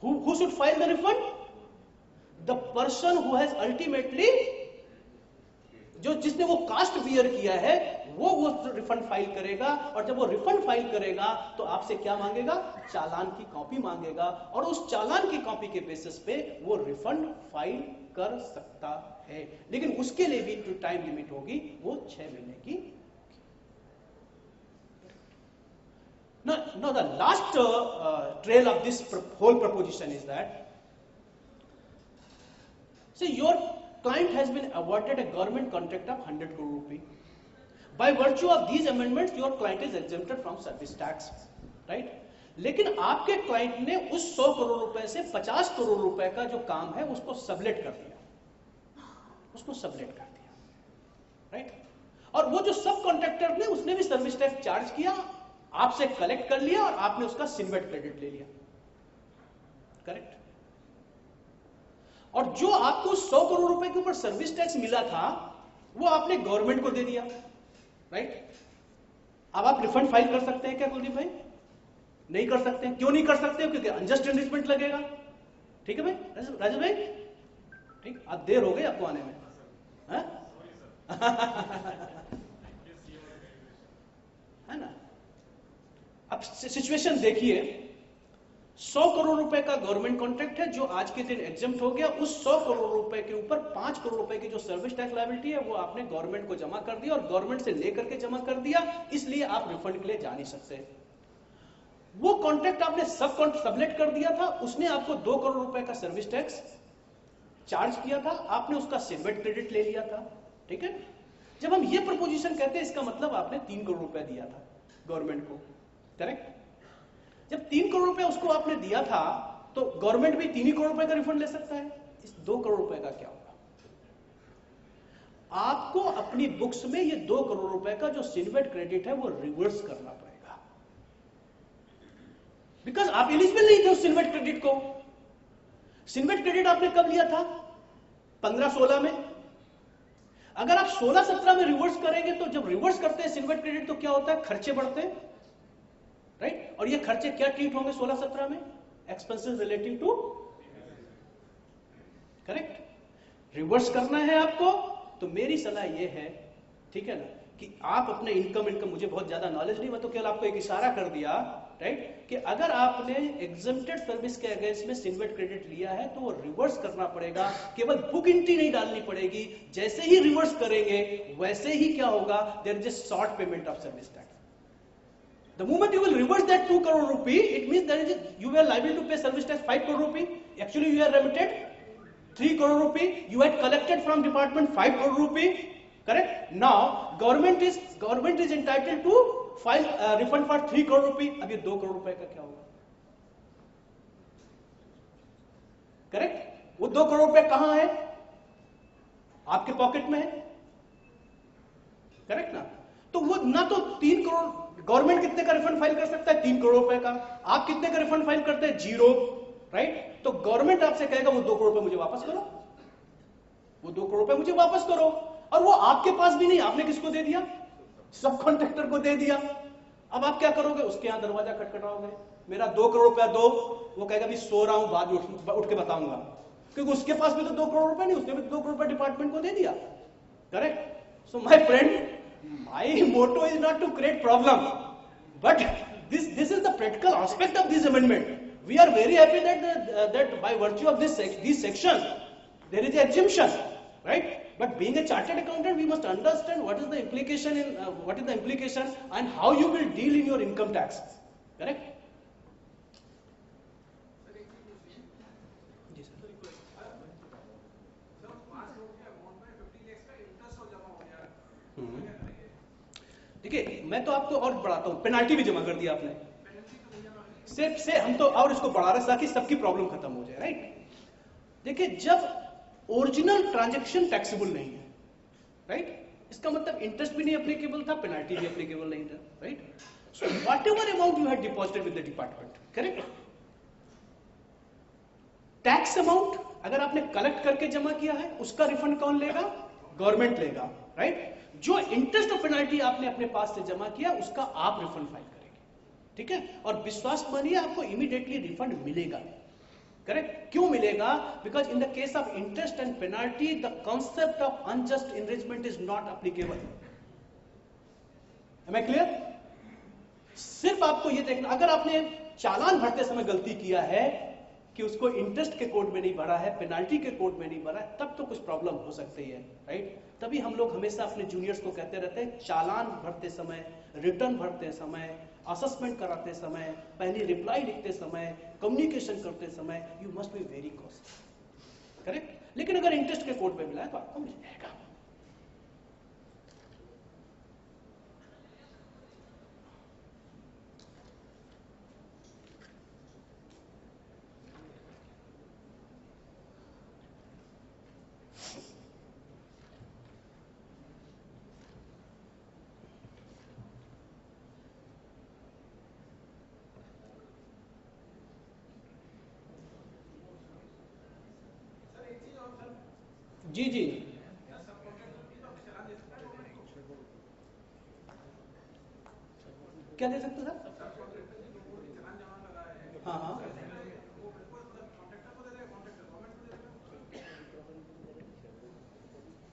Who should file the refund? The person who has ultimately, जिसने वो कास्ट बियर किया है, वो रिफंड फाइल करेगा, और जब वो रिफंड फाइल करेगा तो आपसे क्या मांगेगा? चालान की कॉपी मांगेगा, और उस चालान की कॉपी के बेसिस पे वो रिफंड फाइल कर सकता है. लेकिन उसके लिए भी जो टाइम लिमिट होगी वो 6 महीने की. Now the last trail of this whole proposition is that, see, your client has been awarded a government contract of 100 crore rupee. By virtue of these amendments, your client is exempted from service tax, right? लेकिन आपके client ने उस 100 करोड़ रुपए से 50 करोड़ रुपए का जो काम है उसको सबलेट कर दिया, राइट? और वो जो सब कॉन्ट्रैक्टर ने, उसने भी सर्विस टैक्स चार्ज किया, आपसे कलेक्ट कर लिया और आपने उसका सिन्वेट क्रेडिट ले लिया, करेक्ट? और जो आपको 100 करोड़ रुपए के ऊपर सर्विस टैक्स मिला था वो आपने गवर्नमेंट को दे दिया, राइट? अब आप रिफंड फाइल कर सकते हैं क्या कुलदीप भाई? नहीं कर सकते हैं. क्यों नहीं कर सकते? क्योंकि अनजस्ट एनरिचमेंट लगेगा. ठीक है भाई, राजू भाई? ठीक, आप देर हो गई आपको आने में, है ना? अब सिचुएशन देखिए, 100 करोड़ रुपए का गवर्नमेंट कॉन्ट्रैक्ट है जो आज के दिन एग्जम्प्ट हो गया. उस 100 करोड़ रुपए के ऊपर 5 करोड़ रुपए की जो सर्विस टैक्स लायबिलिटी है वो आपने गवर्नमेंट को जमा कर दिया, और गवर्नमेंट से लेकर के जमा कर दिया, इसलिए आप रिफंड के लिए जा नहीं सकते. वो कॉन्ट्रैक्ट आपने सबलेट कर दिया था, उसने आपको 2 करोड़ रुपए का सर्विस टैक्स चार्ज किया था, आपने उसका सिन्वेट क्रेडिट ले लिया था, ठीक है? जब हम ये प्रपोजिशन कहते हैं, इसका मतलब आपने 3 करोड़ रुपए दिया था गवर्नमेंट को, करेक्ट? जब 3 करोड़ रुपए उसको आपने दिया था तो गवर्नमेंट भी 3 ही करोड़ रुपए का रिफंड ले सकता है. इस 2 करोड़ रुपए का क्या होगा? आपको अपनी बुक्स में ये 2 करोड़ रुपए का जो सिन्वेट क्रेडिट है वो रिवर्स करना पड़ेगा, बिकॉज आप एलिजिबल नहीं थे उस सिन्वेट क्रेडिट को. सिन्वेट क्रेडिट आपने कब लिया था? 15-16 में. अगर आप 16-17 में रिवर्स करेंगे तो जब रिवर्स करते हैं सिन्वेट क्रेडिट तो क्या होता है? खर्चे बढ़ते हैं, राइट? और ये खर्चे क्या ट्रीट होंगे 16-17 में? Expenses relating to, correct? Reverse करना है आपको तो मेरी सलाह ये है, ठीक है ना, कि आप अपने इनकम, मुझे बहुत ज्यादा नॉलेज नहीं, मैं तो केवल आपको एक इशारा कर दिया, राइट, कि अगर आपने एग्जम्प्टेड सर्विस के अगेंस्ट में सिन्वेट क्रेडिट लिया है तो वो रिवर्स करना पड़ेगा. केवल बुक एंट्री नहीं डालनी पड़ेगी. जैसे ही रिवर्स करेंगे वैसे ही क्या होगा? There is a short payment of service tax. The moment you will reverse that 2 crore rupee, it means that you were liable to pay service tax 5 crore rupee. Actually, you are remitted 3 crore rupee. You had collected from department 5 crore rupee. Correct? Now government is entitled to file refund for 3 crore रुपए. अब ये 2 करोड़ रुपए का क्या होगा? Correct? वो 2 करोड़ रुपए कहां है? आपके पॉकेट में है. करेक्ट ना? तो वो ना तो 3 करोड़, गवर्नमेंट कितने का रिफंड फाइल कर सकता है? 3 करोड़ रुपए का. आप कितने का रिफंड फाइल करते हैं? 0. राइट? तो गवर्नमेंट आपसे कहेगा वो 2 करोड़ रुपए मुझे वापस करो, वो 2 करोड़ रुपए मुझे वापस करो. और वो आपके पास भी नहीं, आपने किसको दे दिया? सब कॉन्ट्रैक्टर को दे दिया. अब आप क्या करोगे? उसके यहां दरवाजा खटखटाओगे, मेरा 2 करोड़ रुपया दो. वो कहेगा भी सो रहा हूं, बाद में उठ के बताऊंगा, क्योंकि उसके पास भी तो 2 करोड़ रुपए नहीं, उसने भी 2 करोड़ रुपए डिपार्टमेंट को दे दिया. Correct? So my friend, my motto is not to create problem, but this is the practical aspect of this amendment. We are very happy that by virtue of these sections there is an exemption, right? But being a chartered accountant, we must understand what is the implication and how you will deal in your income tax. Correct? देखिए, मैं तो आपको और बढ़ाता हूं, penalty भी जमा कर दिया आपने, सिर्फ से हम तो और इसको बढ़ा रहे ताकि सबकी प्रॉब्लम खत्म हो जाए. राइट? देखिए, जब ओरिजिनल ट्रांजैक्शन टैक्सेबल नहीं है, राइट, इसका मतलब इंटरेस्ट भी नहीं एप्लीकेबल था, पेनाल्टी भी एप्लीकेबल नहीं था. Right? So what ever amount you had deposited with the department, correct, tax amount अगर आपने कलेक्ट करके जमा किया है, उसका रिफंड कौन लेगा? गवर्नमेंट लेगा. राइट? जो इंटरेस्ट और पेनाल्टी आपने अपने पास से जमा किया, उसका आप रिफंड फाइल करेंगे. ठीक है? और विश्वास मानिए, आपको इमीडिएटली रिफंड मिलेगा. करेक्ट? क्यों मिलेगा? Because in the case of interest and penalty the concept of unjust enrichment is not applicable. Am I clear? सिर्फ आपको यह देखना, अगर आपने चालान भरते समय गलती किया है कि उसको इंटरेस्ट के कोड में नहीं भरा है, पेनाल्टी के कोड में नहीं भरा है, तब तो कुछ प्रॉब्लम हो सकती है. राइट? तभी हम लोग हमेशा अपने जूनियर्स को कहते रहते हैं, चालान भरते समय, रिटर्न भरते समय, असेसमेंट कराते समय, पहली रिप्लाई लिखते समय, कम्युनिकेशन करते समय, you must be very cautious. Correct? लेकिन अगर इंटरेस्ट के कोड में मिला है तो आपको मिल जाएगा. जी जी, क्या दे सकते सर? हाँ हाँ,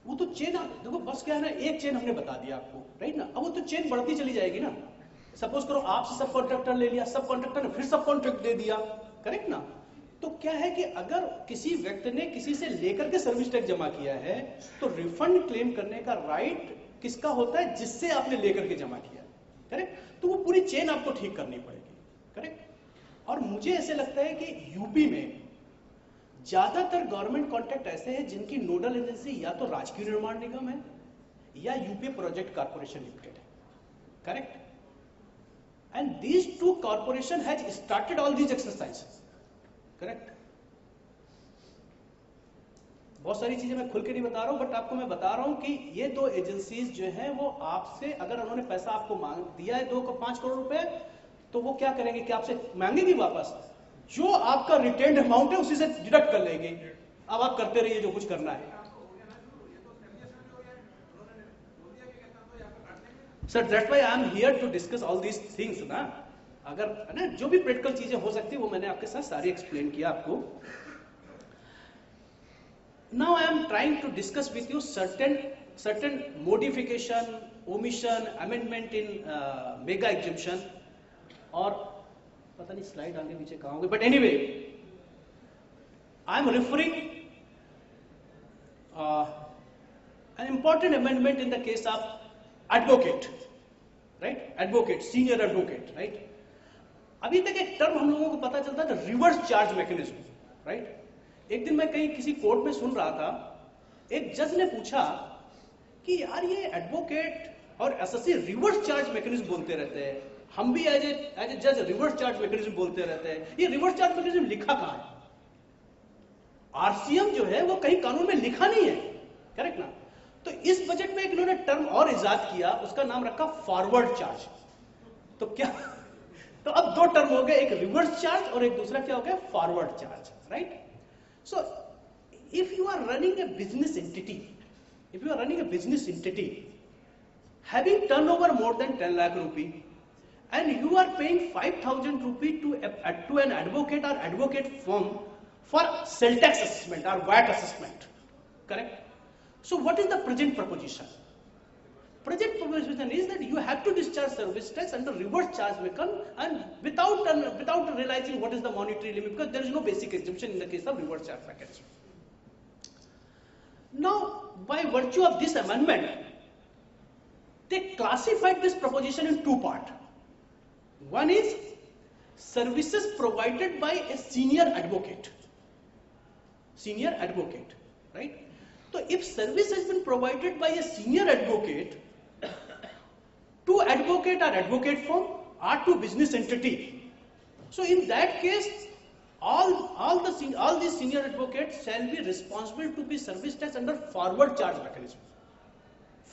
वो तो चेन, देखो बस क्या है ना, एक चेन हमने बता दिया आपको. राइट ना? अब वो तो चेन बढ़ती चली जाएगी ना. सपोज करो आपसे सब कॉन्ट्रैक्टर ले लिया, सब कॉन्ट्रैक्टर ने फिर सब कॉन्ट्रैक्ट दे दिया. करेक्ट ना? तो क्या है कि अगर किसी व्यक्ति ने किसी से लेकर के सर्विस टैक्स जमा किया है, तो रिफंड क्लेम करने का राइट किसका होता है? जिससे आपने लेकर के जमा किया. करेक्ट? तो वो पूरी चेन आपको ठीक करनी पड़ेगी. करेक्ट? और मुझे ऐसे लगता है कि यूपी में ज्यादातर गवर्नमेंट कॉन्ट्रैक्ट ऐसे हैं जिनकी नोडल एजेंसी या तो राजकीय निर्माण निगम है या यूपी प्रोजेक्ट कॉर्पोरेशन लिमिटेड है. Correct? And these two corporation has started all these exercise. Correct? बहुत सारी चीजें मैं खुल के नहीं बता रहा हूं, बट आपको मैं बता रहा हूं कि ये दो एजेंसीज जो हैं वो आपसे, अगर उन्होंने पैसा आपको मांग दिया है 5 करोड़ रुपए, तो वो क्या करेंगे कि आपसे मांगेंगे वापस, जो आपका रिटेन्ड अमाउंट है उसी से डिडक्ट कर लेंगे. अब आप करते रहिए जो कुछ करना है. Sir that's why I am here to discuss all these things ना. अगर है ना, जो भी प्रैक्टिकल चीजें हो सकती है वो मैंने आपके साथ सारी एक्सप्लेन किया आपको. Now I am trying to discuss with you certain modification, omission, amendment in mega exemption, और पता नहीं स्लाइड आगे पीछे कहाँ होंगे, but anyway I am referring an important amendment in the case of advocate, right? Advocate, senior advocate, right? अभी तक एक टर्म हम लोगों को पता चलता था, रिवर्स चार्ज मैकेनिज्म. राइट? एक दिन मैं कहीं किसी कोर्ट में सुन रहा था, एक जज ने पूछा कि यार ये एडवोकेट और एसएससी रिवर्स चार्ज मैकेनिज्म बोलते रहते हैं, हम भी एज ए जज रिवर्स चार्ज मैकेनिज्म बोलते रहते हैं, ये रिवर्स चार्ज मैकेनिज्म लिखा कहां है? आरसीएम जो है वो कहीं कानून में लिखा नहीं है, करेक्ट ना? तो इस बजट में एक इन्होंने टर्म और इजाद किया, उसका नाम रखा फॉरवर्ड चार्ज। तो क्या, तो अब दो टर्म हो गए, एक रिवर्स चार्ज और एक दूसरा क्या हो गया, forward charge, right? So if you are running a business entity, if you are running a business entity having turnover more than 10 lakh rupee and you are paying 5,000 rupee to an advocate or advocate firm for sell tax assessment or VAT assessment, correct? So what is the present proposition? Present proposition is that you have to discharge service tax under reverse charge mechanism and without realizing what is the monetary limit, because there is no basic exemption in the case of reverse charge mechanism. Now, by virtue of this amendment, they classified this proposition in two parts. One is services provided by a senior advocate. Senior advocate, right? So, if service has been provided by a senior advocate to advocate or advocate firm or to business entity, so in that case, all these senior advocates shall be responsible to be service tax under forward charge mechanism.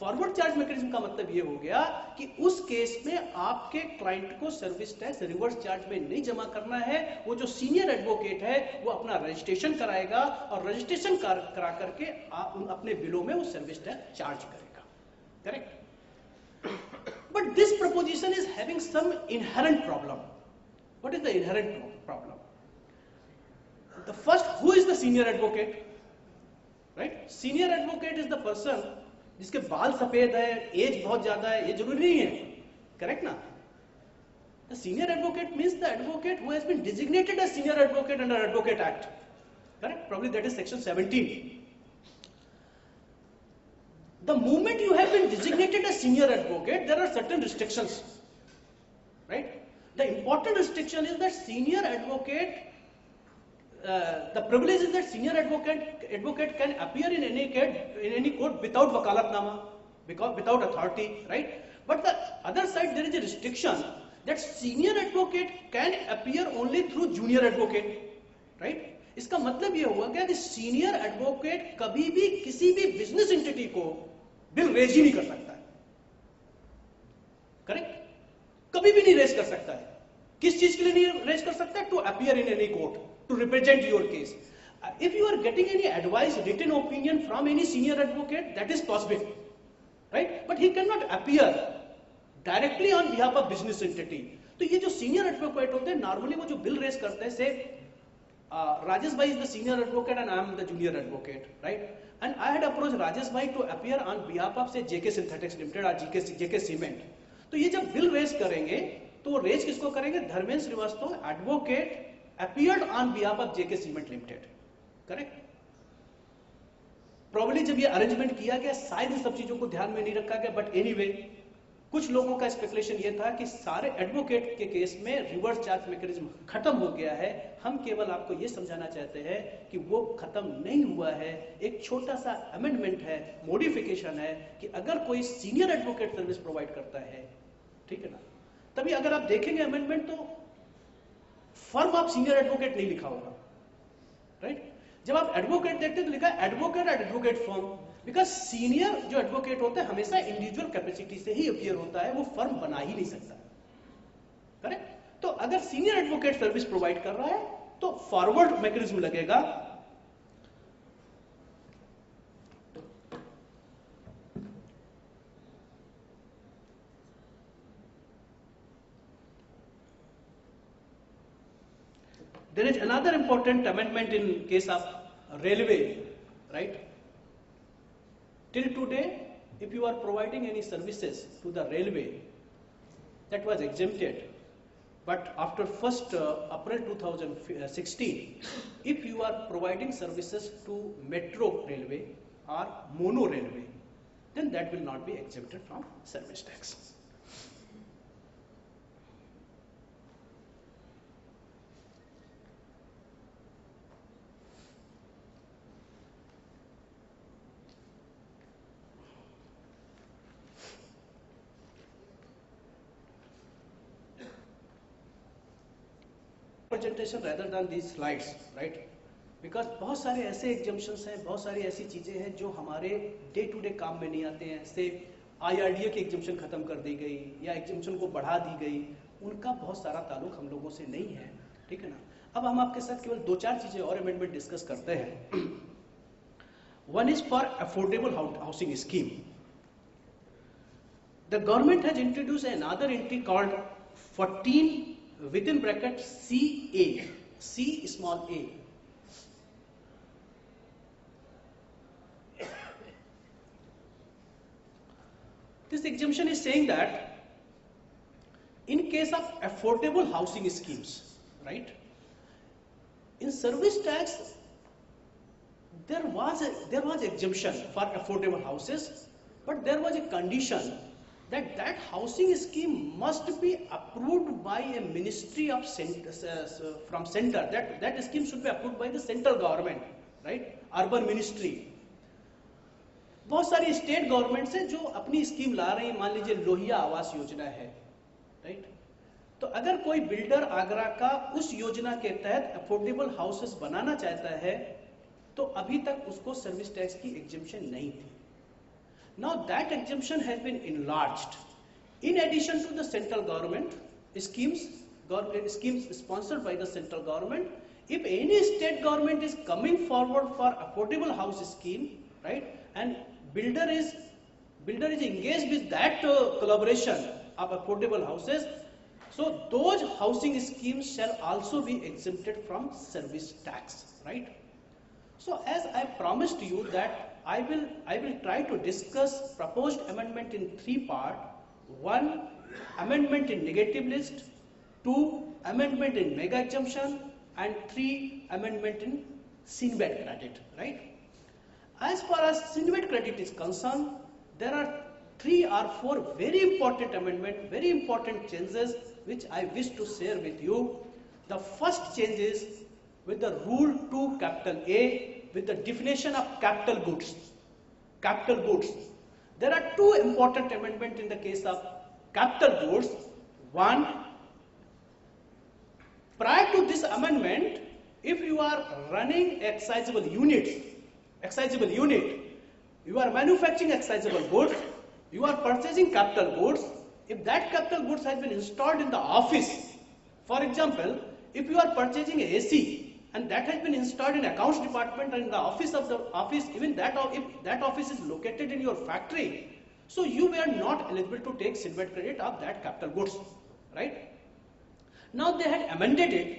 Forward charge mechanism का मतलब ये हो गया कि उस case में आपके client को सर्विस टैक्स रिवर्स चार्ज में नहीं जमा करना है, वो जो सीनियर एडवोकेट है वो अपना रजिस्ट्रेशन कराएगा और रजिस्ट्रेशन करा करके अपने बिलों में वो सर्विस टैक्स चार्ज करेगा, correct? But this proposition is having some inherent problem. What is the inherent problem? The first, who is the senior advocate? Right? Senior advocate is the person जिसके बाल सफेद है, एज बहुत ज्यादा है, ये जरूरी नहीं है, करेक्ट ना? The senior advocate means the advocate who has been designated as senior advocate under Advocate Act, correct? Probably that is section 17. The moment you have been designated as senior advocate, there are certain restrictions, right? The important restriction is that senior advocate, the privilege is that senior advocate can appear in any court without wakalatnama, without authority, right? But the other side, there is a restriction that senior advocate can appear only through junior advocate, right? इसका मतलब ये हुआ क्या कि senior advocate कभी भी किसी भी बिजनेस एंटिटी को बिल रेज ही नहीं कर सकता है, करेक्ट? कभी भी नहीं रेज कर सकता है. किस चीज के लिए नहीं रेज कर सकता है? To appear in any court, to represent your case. If you are getting any advice, written opinion from any senior advocate, that is possible, right? But he cannot appear directly on behalf of business entity. तो ये जो senior advocate होते हैं, normally वो जो bill raise करते हैं, say Rajesh bhai is the senior advocate and I am the junior advocate, right? And I had approached Rajesh bhai to appear on behalf of say JK Synthetics Limited or JK Cement. तो ये जब bill raise करेंगे, तो वो raise किसको करेंगे? Dharmendra Srivastava, advocate appeared on behalf of JK Cement Limited, correct? Probably जब ये अरेंजमेंट किया गया शायद इन सब चीजों को ध्यान में नहीं रखा गया, बट एनीवे कुछ लोगों का स्पेकुलेशन ये था कि सारे एडवोकेट के केस में रिवर्स चार्ज मैकेनिज्म खत्म हो गया है. हम केवल आपको ये समझाना चाहते हैं कि वो खत्म नहीं हुआ है, एक छोटा सा अमेंडमेंट है, मॉडिफिकेशन है कि अगर कोई सीनियर एडवोकेट सर्विस प्रोवाइड करता है, ठीक है ना, तभी अगर आप देखेंगे अमेंडमेंट तो फर्म ऑफ सीनियर एडवोकेट नहीं लिखा होगा, राइट? जब आप एडवोकेट देखते हैं तो लिखा है एडवोकेट और एडवोकेट फर्म, बिकॉज सीनियर जो एडवोकेट होता है हमेशा इंडिविजुअल कैपेसिटी से ही अपीयर होता है, वो फर्म बना ही नहीं सकता, करेक्ट? तो अगर सीनियर एडवोकेट सर्विस प्रोवाइड कर रहा है तो फॉरवर्ड मैकेनिज्म लगेगा. There is another important amendment in case of railway, right? Till today, if you are providing any services to the railway, that was exempted. But after 1st April 2016, if you are providing services to metro railway or mono railway, then that will not be exempted from service tax. presentation rather than these slides, right? Because बहुत सारे ऐसे exemptions हैं, बहुत सारी ऐसी चीजें हैं जो हमारे डे टू डे काम में नहीं आते हैं. से IRDA की exemption खत्म कर दी गई या exemption को बढ़ा दी गई, उनका बहुत सारा ताल्लुक हम लोगों से नहीं है, ठीक है ना. अब हम आपके साथ केवल 2-4 चीजें और अमेंडमेंट डिस्कस करते हैं. One is for affordable housing scheme. The government has introduced another entry called 14 within bracket CA, C small a. This exemption is saying that in case of affordable housing schemes, right? In service tax, there was exemption for affordable houses, but there was a condition that that housing scheme must be approved by a ministry of from center. That scheme should be approved by the central government, right? Urban ministry. बहुत सारी state governments है जो अपनी scheme ला रही है. मान लीजिए लोहिया आवास योजना है, राइट? तो अगर कोई बिल्डर आगरा का उस योजना के तहत अफोर्डेबल हाउसेस बनाना चाहता है तो अभी तक उसको सर्विस टैक्स की एग्जेम्पशन नहीं थी. Now that exemption has been enlarged. In addition to the central government schemes sponsored by the central government, if any state government is coming forward for affordable house scheme, right, and builder is engaged with that collaboration of affordable houses, so those housing schemes shall also be exempted from service tax, right? So as I promised you that I will try to discuss proposed amendment in 3 parts. 1, amendment in negative list. 2, amendment in mega exemption. And 3, amendment in Sinbad credit, right? As far as Sinbad credit is concerned, there are 3 or 4 very important amendments, very important changes which I wish to share with you. The first change is with the rule 2 capital A, with the definition of capital goods. Capital goods. There are 2 important amendments in the case of capital goods. 1, prior to this amendment, if you are running excisable unit, you are manufacturing excisable goods, you are purchasing capital goods, if that capital goods has been installed in the office, for example, if you are purchasing a AC, and that has been installed in accounts department and in the office of the office, even that if that office is located in your factory, so you were not eligible to take Sinbad credit of that capital goods, right? Now they had amended it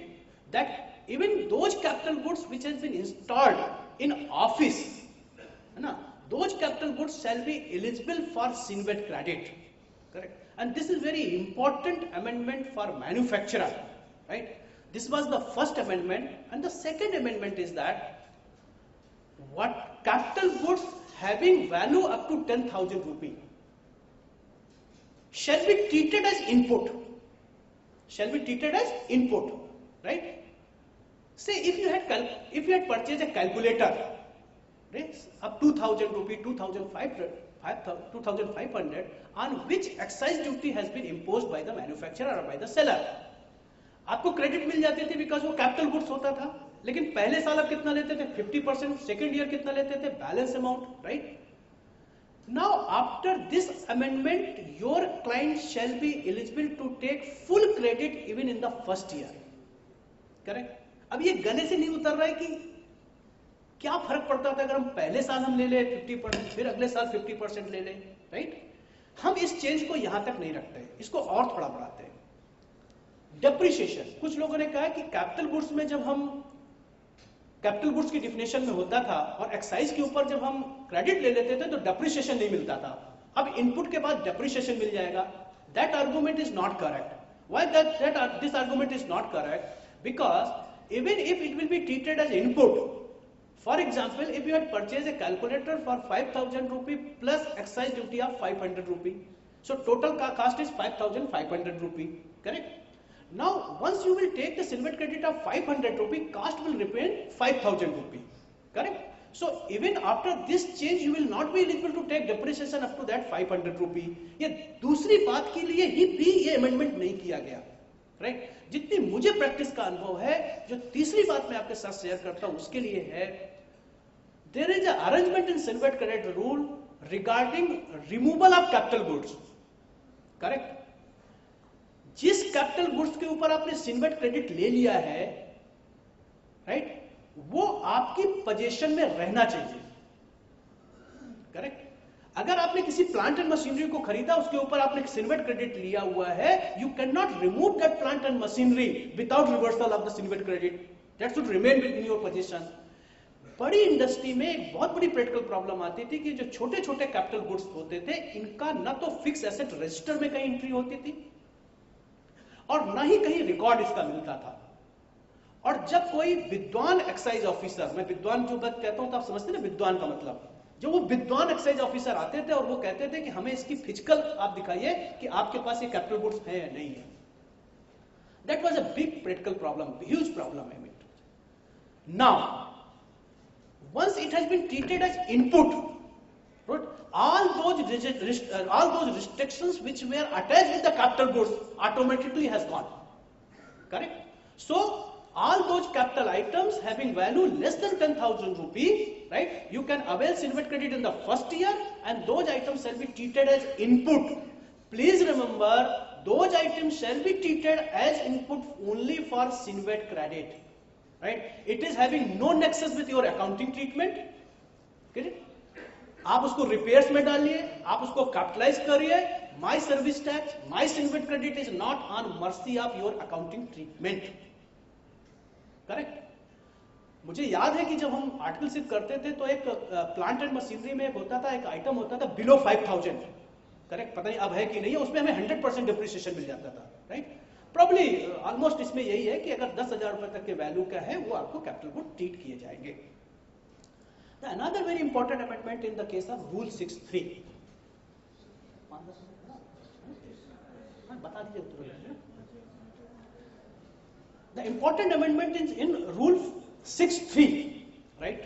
that even those capital goods which has been installed in office, those capital goods shall be eligible for Sinbad credit, correct? And this is very important amendment for manufacturer, right? This was the first amendment, and the second amendment is that what capital goods having value up to 10,000 rupee shall be treated as input. Right? Say if you had purchased a calculator, right, up 2,000 rupee, 2,500, on which excise duty has been imposed by the manufacturer or by the seller. आपको credit मिल जाती थी because वो capital goods होता था, लेकिन पहले साल आप कितना लेते थे? 50%. सेकेंड ईयर कितना लेते थे? Balance amount, right? Now after this amendment your client shall be eligible to take full credit even in the first year, correct? अब ये गले से नहीं उतर रहा है कि क्या फर्क पड़ता था अगर हम पहले साल हम ले ले 50%, फिर अगले साल 50% ले ले, राइट? हम इस चेंज को यहां तक नहीं रखते, इसको और थोड़ा बढ़ाते हैं. डेप्रिसिएशन, कुछ लोगों ने कहा कि कैपिटल गुड्स में जब हम कैपिटल गुड्स की डिफिनेशन में होता था और एक्साइज के ऊपर जब हम क्रेडिट ले लेते थे तो डेप्रिसिएशन नहीं मिलता था. अब इनपुट के बाद डेप्रिसिएशन मिल जाएगा. That argument is not correct. Why this argument is not correct? Because even if it will be treated as input, for example if you had purchase a calculator for 5,000 rupee plus excise duty of 500 rupee, so total cost is 5,500 rupee, correct? Now, once you will take the Sinbad credit of 500 rupee, cost will remain 5,000 rupee, correct? So, even after this change, you will not be eligible to take depreciation up to that 500 rupee. ये दूसरी बात के लिए ही भी ये amendment नहीं किया गया, राइट? जितनी मुझे प्रैक्टिस का अनुभव है, जो तीसरी बात मैं आपके साथ शेयर करता हूं उसके लिए है, there is a arrangement in CENVAT credit rule regarding removal of capital goods, correct? जिस कैपिटल गुड्स के ऊपर आपने सिन्वेट क्रेडिट ले लिया है, राइट, वो आपकी पोजीशन में रहना चाहिए, करेक्ट? अगर आपने किसी प्लांट एंड मशीनरी को खरीदा, उसके ऊपर आपने सिन्वेट क्रेडिट लिया हुआ है, you can not remove that plant and machinery without reversal of the CENVAT credit, that should remain in your position. बड़ी इंडस्ट्री में एक बहुत बड़ी प्रैक्टिकल प्रॉब्लम आती थी कि जो छोटे छोटे कैपिटल गुड्स होते थे, इनका न तो फिक्स एसेट रजिस्टर में कहीं एंट्री होती थी और न ही कहीं रिकॉर्ड इसका मिलता था। और जब कोई विद्वान एक्साइज ऑफिसर, मैं विद्वान जो बात कहता हूं तो आप समझते ना विद्वान का मतलब, जो वो विद्वान एक्साइज ऑफिसर आते थे और वो कहते थे कि हमें इसकी फिजिकल आप दिखाइए कि आपके पास ये कैपिटल गुड्स है या नहीं है। That was a big practical problem, huge problem है। Now once it has been treated as input, right, all those restrictions which were attached with the capital goods automatically has gone, correct? So all those capital items having value less than 10,000 rupee, right, you can avail Sinvet credit in the first year and those items shall be treated as input. Please remember, those items shall be treated as input only for Sinvet credit, right? It is having no nexus with your accounting treatment, correct? आप उसको repairs में डालिए, आप उसको capitalise करिए, my service tax, my CENVAT credit is not on mercy of your accounting treatment, correct? मुझे याद है कि जब हम आर्टिकलशिप करते थे तो एक प्लांट एंड मशीनरी में एक होता था, एक आइटम होता था बिलो 5,000, करेक्ट? पता नहीं अब है कि नहीं है, उसमें हमें 100% डिप्रिसिएशन मिल जाता था, राइट? प्रॉब्ली ऑलमोस्ट इसमें यही है कि अगर 10,000 रुपए तक के वैल्यू का है वो आपको कैपिटल गुड ट्रीट किए जाएंगे। Another very important amendment in the case of rule 6(3), बता दीजिए। The important amendment is in rule 6(3), right?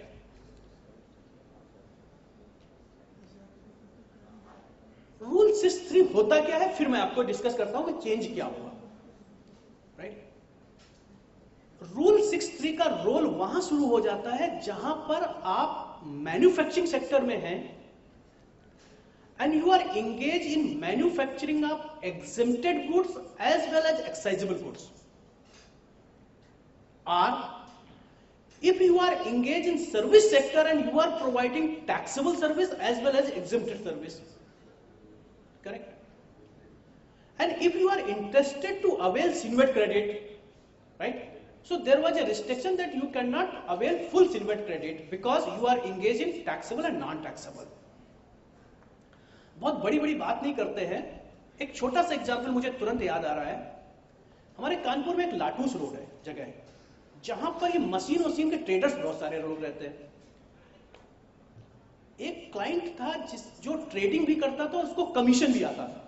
Rule 6(3) होता क्या है, फिर मैं आपको डिस्कस करता हूं कि चेंज क्या हुआ, राइट? रूल 6(3) का रोल वहां शुरू हो जाता है जहां पर आप मैन्युफैक्चरिंग सेक्टर में हैं and you are engage in manufacturing of exempted goods as well as excisable goods, और if you are engaged in service sector and you are providing taxable service as well as exempted service, correct? And if you are interested to avail Sinvet credit, right, so there was a restriction that you cannot avail full Sinvet credit because you are engaged in taxable and non-taxable. बहुत बड़ी बड़ी बात नहीं करते हैं, एक छोटा सा एग्जाम्पल मुझे तुरंत याद आ रहा है। हमारे कानपुर में एक लाटूस रोड है, जगह है जहां पर ये मशीन के ट्रेडर्स बहुत सारे लोग रहते हैं। एक क्लाइंट था जो ट्रेडिंग भी करता था, उसको कमीशन भी आता था।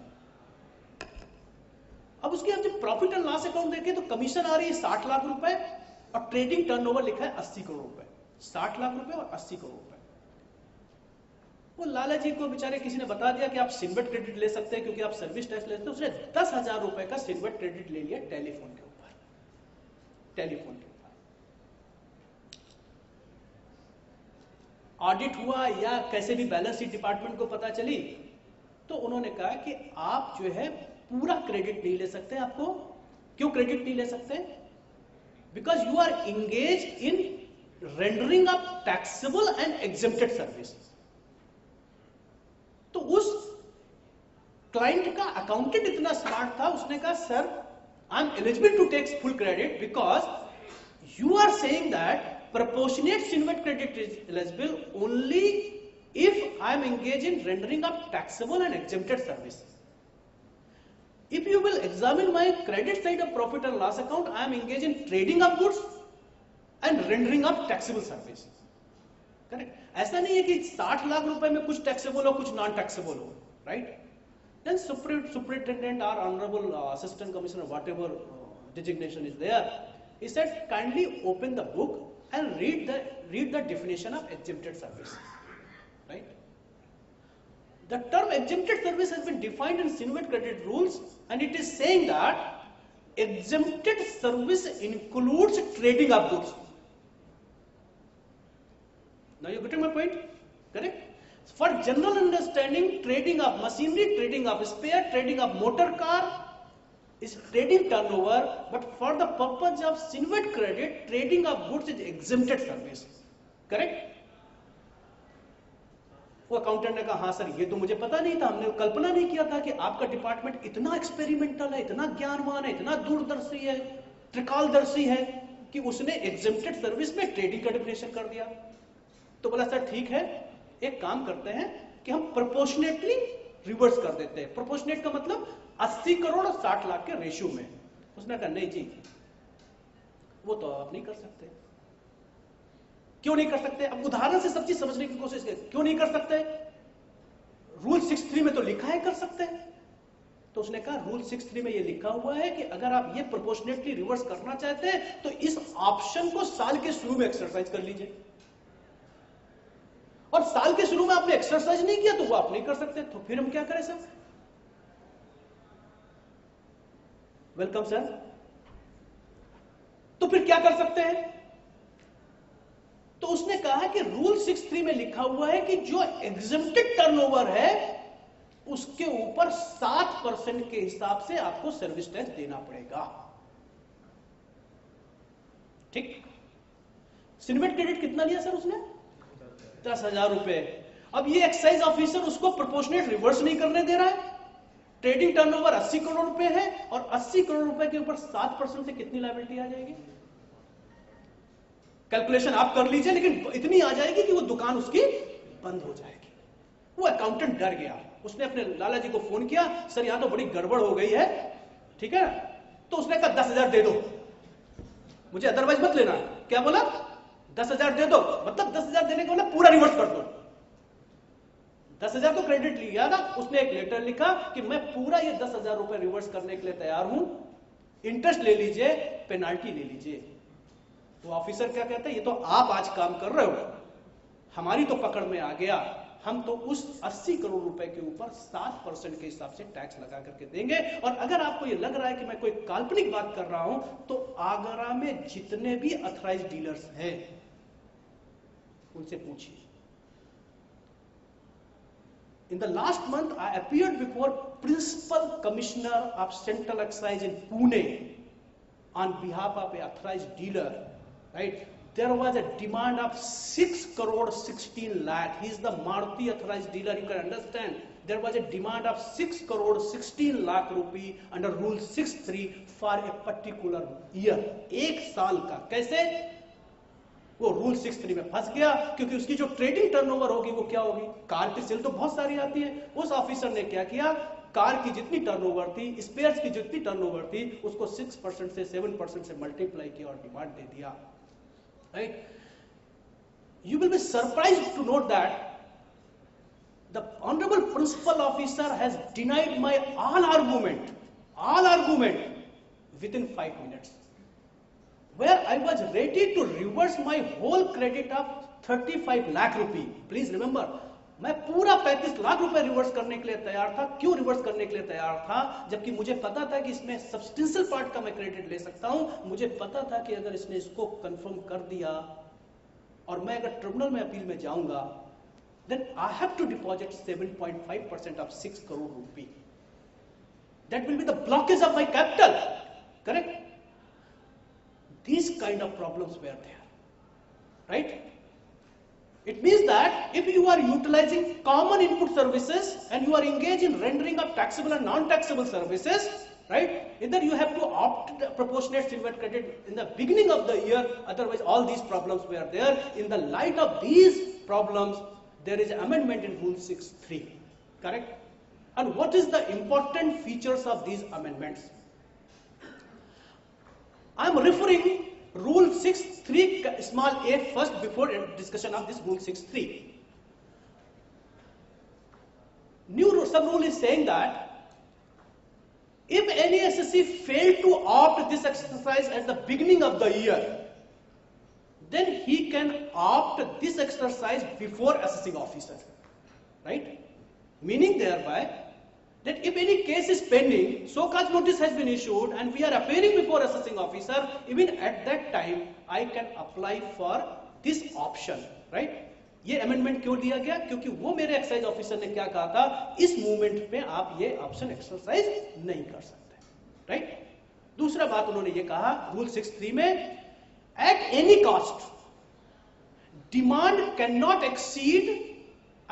अब उसके आप जब प्रॉफिट एंड लॉस अकाउंट देखें तो कमीशन आ रही है 60 लाख रुपए और ट्रेडिंग टर्नओवर लिखा है 80 करोड़ रुपए, 60 लाख रुपए और 80 करोड़ रुपए। वो लाला जी को बेचारे किसी ने बता दिया कि आप सिन्वेट क्रेडिट ले सकते हैं क्योंकि आप सर्विस टैक्स लेते हैं। उसने 10,000 रुपए का सिन्वेट क्रेडिट ले लिया टेलीफोन के ऊपर, टेलीफोन के ऊपर। ऑडिट हुआ या कैसे भी बैलेंस शीट डिपार्टमेंट को पता चली तो उन्होंने कहा कि आप जो है पूरा क्रेडिट नहीं ले सकते। आपको क्यों क्रेडिट नहीं ले सकते? Because you are engage in rendering of taxable and exempted service. तो उस क्लाइंट का अकाउंटेंट इतना स्मार्ट था, उसने कहा sir I am eligible to take full credit because you are saying that proportionate Sinvet credit is eligible only if I am engaged in rendering of taxable and exempted service. If you will examine my credit side of profit and loss account, I am engaged in trading of goods and rendering of taxable service. Correct? ऐसा नहीं है कि 60 लाख रुपए में कुछ taxable हो कुछ non taxable हो, right? Then superintendent or honorable assistant commissioner, whatever designation is there, he said kindly open the book and read the definition of exempted service, right? The term exempted service has been defined in Sinvet credit rules and it is saying that exempted service includes trading of goods. Now you getting my point? Correct? For general understanding, trading of machinery, trading of spare, trading of motor car is trading turnover, but for the purpose of Cinvet credit, trading of goods is exempted service. Correct? वो accountant ने कहा हाँ sir ये तो मुझे पता नहीं था, हमने कल्पना नहीं किया था कि आपका डिपार्टमेंट इतना एक्सपेरिमेंटल है, इतना ज्ञानवान है, इतना दूरदर्शी है, त्रिकालदर्शी है कि उसने एग्जेम्प्टेड सर्विस में ट्रेडिंग का डेफिनेशन कर दिया। तो बोला सर ठीक है, एक काम करते हैं कि हम प्रोपोर्शनेटली रिवर्स कर देते हैं। प्रोपोर्शनेट का मतलब 80 करोड़ और 60 लाख के रेशियो में। उसने कहा नहीं जी वो तो आप नहीं कर सकते। क्यों नहीं कर सकते? अब उदाहरण से सब चीज समझने की कोशिश करें। क्यों नहीं कर सकते? रूल 63 में तो लिखा है कर सकते हैं। तो उसने कहा रूल 63 में ये लिखा हुआ है कि अगर आप ये प्रोपोर्शनेटली रिवर्स करना चाहते हैं तो इस ऑप्शन को साल के शुरू में एक्सरसाइज कर लीजिए, और साल के शुरू में आपने एक्सरसाइज नहीं किया तो वो आप नहीं कर सकते। तो फिर हम क्या करें सर? Welcome sir. तो फिर क्या कर सकते हैं? तो उसने कहा कि रूल 63 में लिखा हुआ है कि जो एग्जेम्प्टेड टर्नओवर है उसके ऊपर 7% के हिसाब से आपको सर्विस टैक्स देना पड़ेगा। ठीक? सिन्वेट क्रेडिट कितना लिया सर उसने? 10,000 रुपए। अब ये एक्साइज ऑफिसर उसको प्रोपोर्शनेट रिवर्स नहीं करने दे रहा है। ट्रेडिंग टर्नओवर 80 करोड़ रुपए है और 80 करोड़ रुपए के ऊपर 7% से कितनी लायबिलिटी आ जाएगी? कैलकुलेशन आप कर लीजिए, लेकिन इतनी आ जाएगी कि वो दुकान उसकी बंद हो जाएगी। वो अकाउंटेंट डर गया, उसने अपने लाला जी को फोन किया, सर यहां तो बड़ी गड़बड़ हो गई है, ठीक है? तो उसने कहा 10,000 दे दो, मुझे अदरवाइज मत लेना। क्या बोला? 10,000 दे दो, मतलब 10,000 देने का मतलब पूरा रिवर्स कर दो। 10,000 तो क्रेडिट लिया था, उसने एक लेटर लिखा कि मैं पूरा ये 10,000 रुपए रिवर्स करने के लिए तैयार हूं, इंटरेस्ट ले लीजिए, पेनाल्टी ले लीजिए। तो ऑफिसर क्या कहते हैं, ये तो आप आज काम कर रहे हो, हमारी तो पकड़ में आ गया, हम तो उस 80 करोड़ रुपए के ऊपर 7% के हिसाब से टैक्स लगा करके देंगे। और अगर आपको ये लग रहा है कि मैं कोई काल्पनिक बात कर रहा हूं, तो आगरा में जितने भी अथराइज्ड डीलर्स हैं उनसे पूछिए। In the last month, I appeared before Principal Commissioner of Central Excise in Pune on behalf of a authorized dealer. Right? There was a demand of 6 crore 16 lakh. He is the Maruti authorized dealer. You can understand. There was a demand of 6 crore 16 lakh rupee under Rule 63 for a particular year. एक साल का। कैसे? वो rule 63 में फंस गया, क्योंकि उसकी जो ट्रेडिंग टर्नओवर होगी वो क्या होगी? कार की सेल तो बहुत सारी आती है। उस ऑफिसर ने क्या किया, कार की जितनी टर्नओवर थी, स्पेयर्स की जितनी टर्नओवर थी, उसको 6% से 7% से मल्टीप्लाई किया और डिमांड दे दिया। Right? You will be surprised to note that the honorable principal officer has denied my all argument within 5 minutes, where I was ready to reverse my whole credit of 35 lakh rupee. Please remember, मैं पूरा 35 लाख रुपए reverse करने के लिए तैयार था। क्यों reverse करने के लिए तैयार था? जबकि मुझे पता था कि इसमें सब्सटेंशियल पार्ट का मैं क्रेडिट ले सकता हूं। मुझे पता था कि अगर इसने इसको कंफर्म कर दिया और मैं अगर ट्रिब्यूनल में अपील में जाऊंगा, then I have to deposit 7.5% of 6 crore rupee. That will be the blockage of my capital. Correct? These kind of problems were there. Right? It means that if you are utilizing common input services and you are engaged in rendering of taxable and non-taxable services, right? Either you have to opt the proportionate silver credit in the beginning of the year, otherwise all these problems were there. In the light of these problems, there is amendment in Rule 63, correct? And what is the important features of these amendments? I am referring Rule 63 small a first before discussion of this Rule 63. New sub-rule is saying that if any SSC failed to opt this exercise at the beginning of the year, then he can opt this exercise before assessing officer, right? Meaning thereby that if any case is pending, so cause notice has been issued and we are appearing before assessing officer, even at that time I can apply for this option, right? ये amendment क्यों दिया गया? क्योंकि वो मेरे excise officer ने क्या कहा था, इस मूवमेंट में आप ये ऑप्शन एक्सरसाइज नहीं कर सकते, राइट? दूसरा बात उन्होंने ये कहा रूल 6(3) में, at any cost demand can not exceed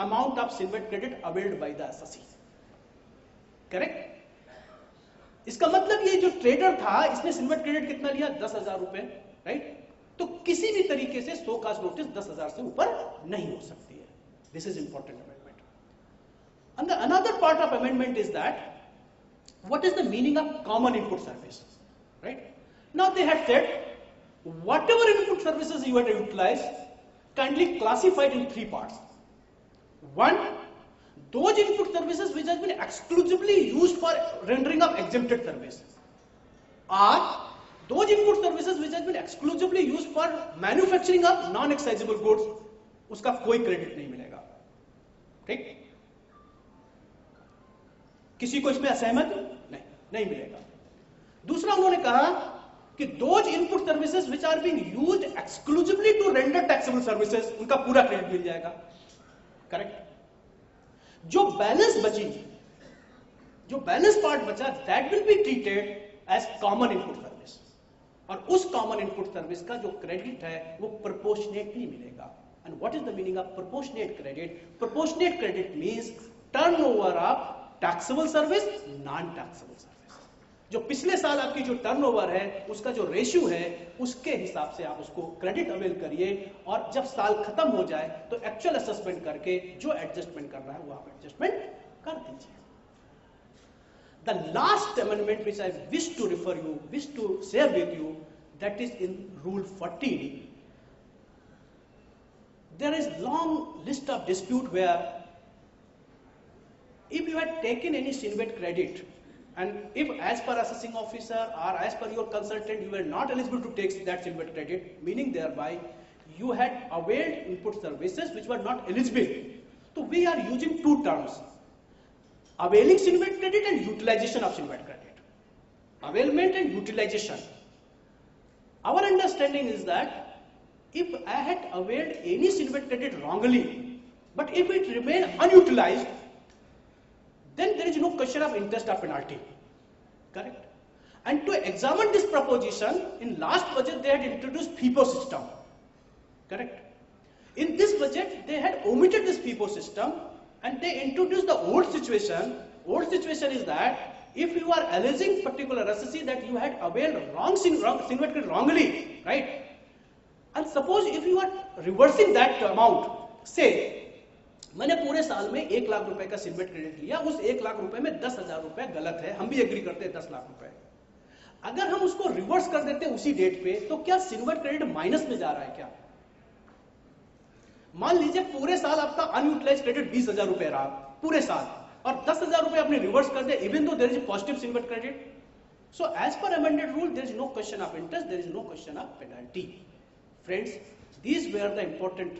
amount of CENVAT credit availed by the SSC. Correct? इसका मतलब ये जो ट्रेडर था इसने सिन्वेट क्रेडिट कितना लिया? 10,000 रुपए, राइट? तो किसी भी तरीके से सो कॉज नोटिस 10,000 से ऊपर नहीं हो सकती है। This is important amendment. And the another part of amendment is that what is the meaning of common input service, right? Now they had said whatever input services you had utilised kindly classified in 3 parts. 1, those input services which has been exclusively used for rendering of exempted service, or those input services which has been exclusively used for manufacturing of non-excisable goods, उसका कोई credit नहीं मिलेगा, ठीक? किसी को इसमें असहमत नहीं मिलेगा। दूसरा उन्होंने कहा कि those input services which are being used exclusively to render taxable services, उनका पूरा क्रेडिट मिल जाएगा, करेक्ट? जो बैलेंस बची, जो बैलेंस पार्ट बचा, that will be treated as common input service, और उस कॉमन इनपुट सर्विस का जो क्रेडिट है वो प्रोपोर्शनेटली मिलेगा। And what is the meaning of proportionate credit? Proportionate credit means turnover of taxable service, non taxable service. जो पिछले साल आपकी जो टर्नओवर है उसका जो रेशियो है उसके हिसाब से आप उसको क्रेडिट अवेल करिए, और जब साल खत्म हो जाए तो एक्चुअल असेसमेंट करके जो एडजस्टमेंट करना है वो आप एडजस्टमेंट कर दीजिए। The last amendment which I wish to share with you, that is in rule 14. There is long list of dispute where if you had taken any Sinvet credit, and if as per assessing officer or as per your consultant you were not eligible to take that Sinvet credit, meaning thereby you had availed input services which were not eligible. So we are using two terms, availing Sinvet credit and utilization of Sinvet credit. Availment and utilization. Our understanding is that if I had availed any Sinvet credit wrongly, but if it remained unutilized, then there is no question of interest or penalty, correct? And to examine this proposition, in last budget they had introduced FIFO system, correct? In this budget they had omitted this FIFO system and they introduced the old situation. Old situation is that if you are alleging particular SSC that you had availed Sinvet credit wrongly, right? And suppose if you are reversing that amount, say मैंने पूरे साल में 1 लाख रुपए का सिन्वेट credit लिया, उस 1 लाख रुपए में 10,000 रुपए गलत है, हम भी एग्री करते हैं 10 लाख रुपए। अगर हम उसको रिवर्स कर देते हैं उसी डेट पे, तो क्या सिन्वेट क्रेडिट माइनस में जा रहा है क्या? मान लीजिए पूरे साल आपका अनयूटिलाइज क्रेडिट 20,000 रुपए रहा पूरे साल, और 10,000 रुपए आपने रिवर्स कर दिया, even though there is positive CENVAT credit. So as per amended rule there is no question of interest, there is no question of penalty. Friends, these were the important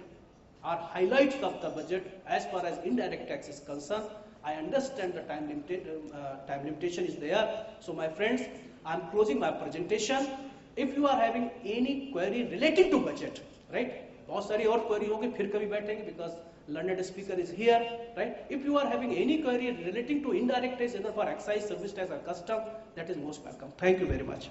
or highlights of the budget as far as indirect tax is concerned. I understand the time limitation is there. So my friends, I am closing my presentation. If you are having any query relating to budget, right? बहुत सारी और query होगी, फिर कभी बैठेंगे because learned speaker is here, right? If you are having any query relating to indirect tax, either for excise, service tax or custom, that is most welcome. Thank you very much.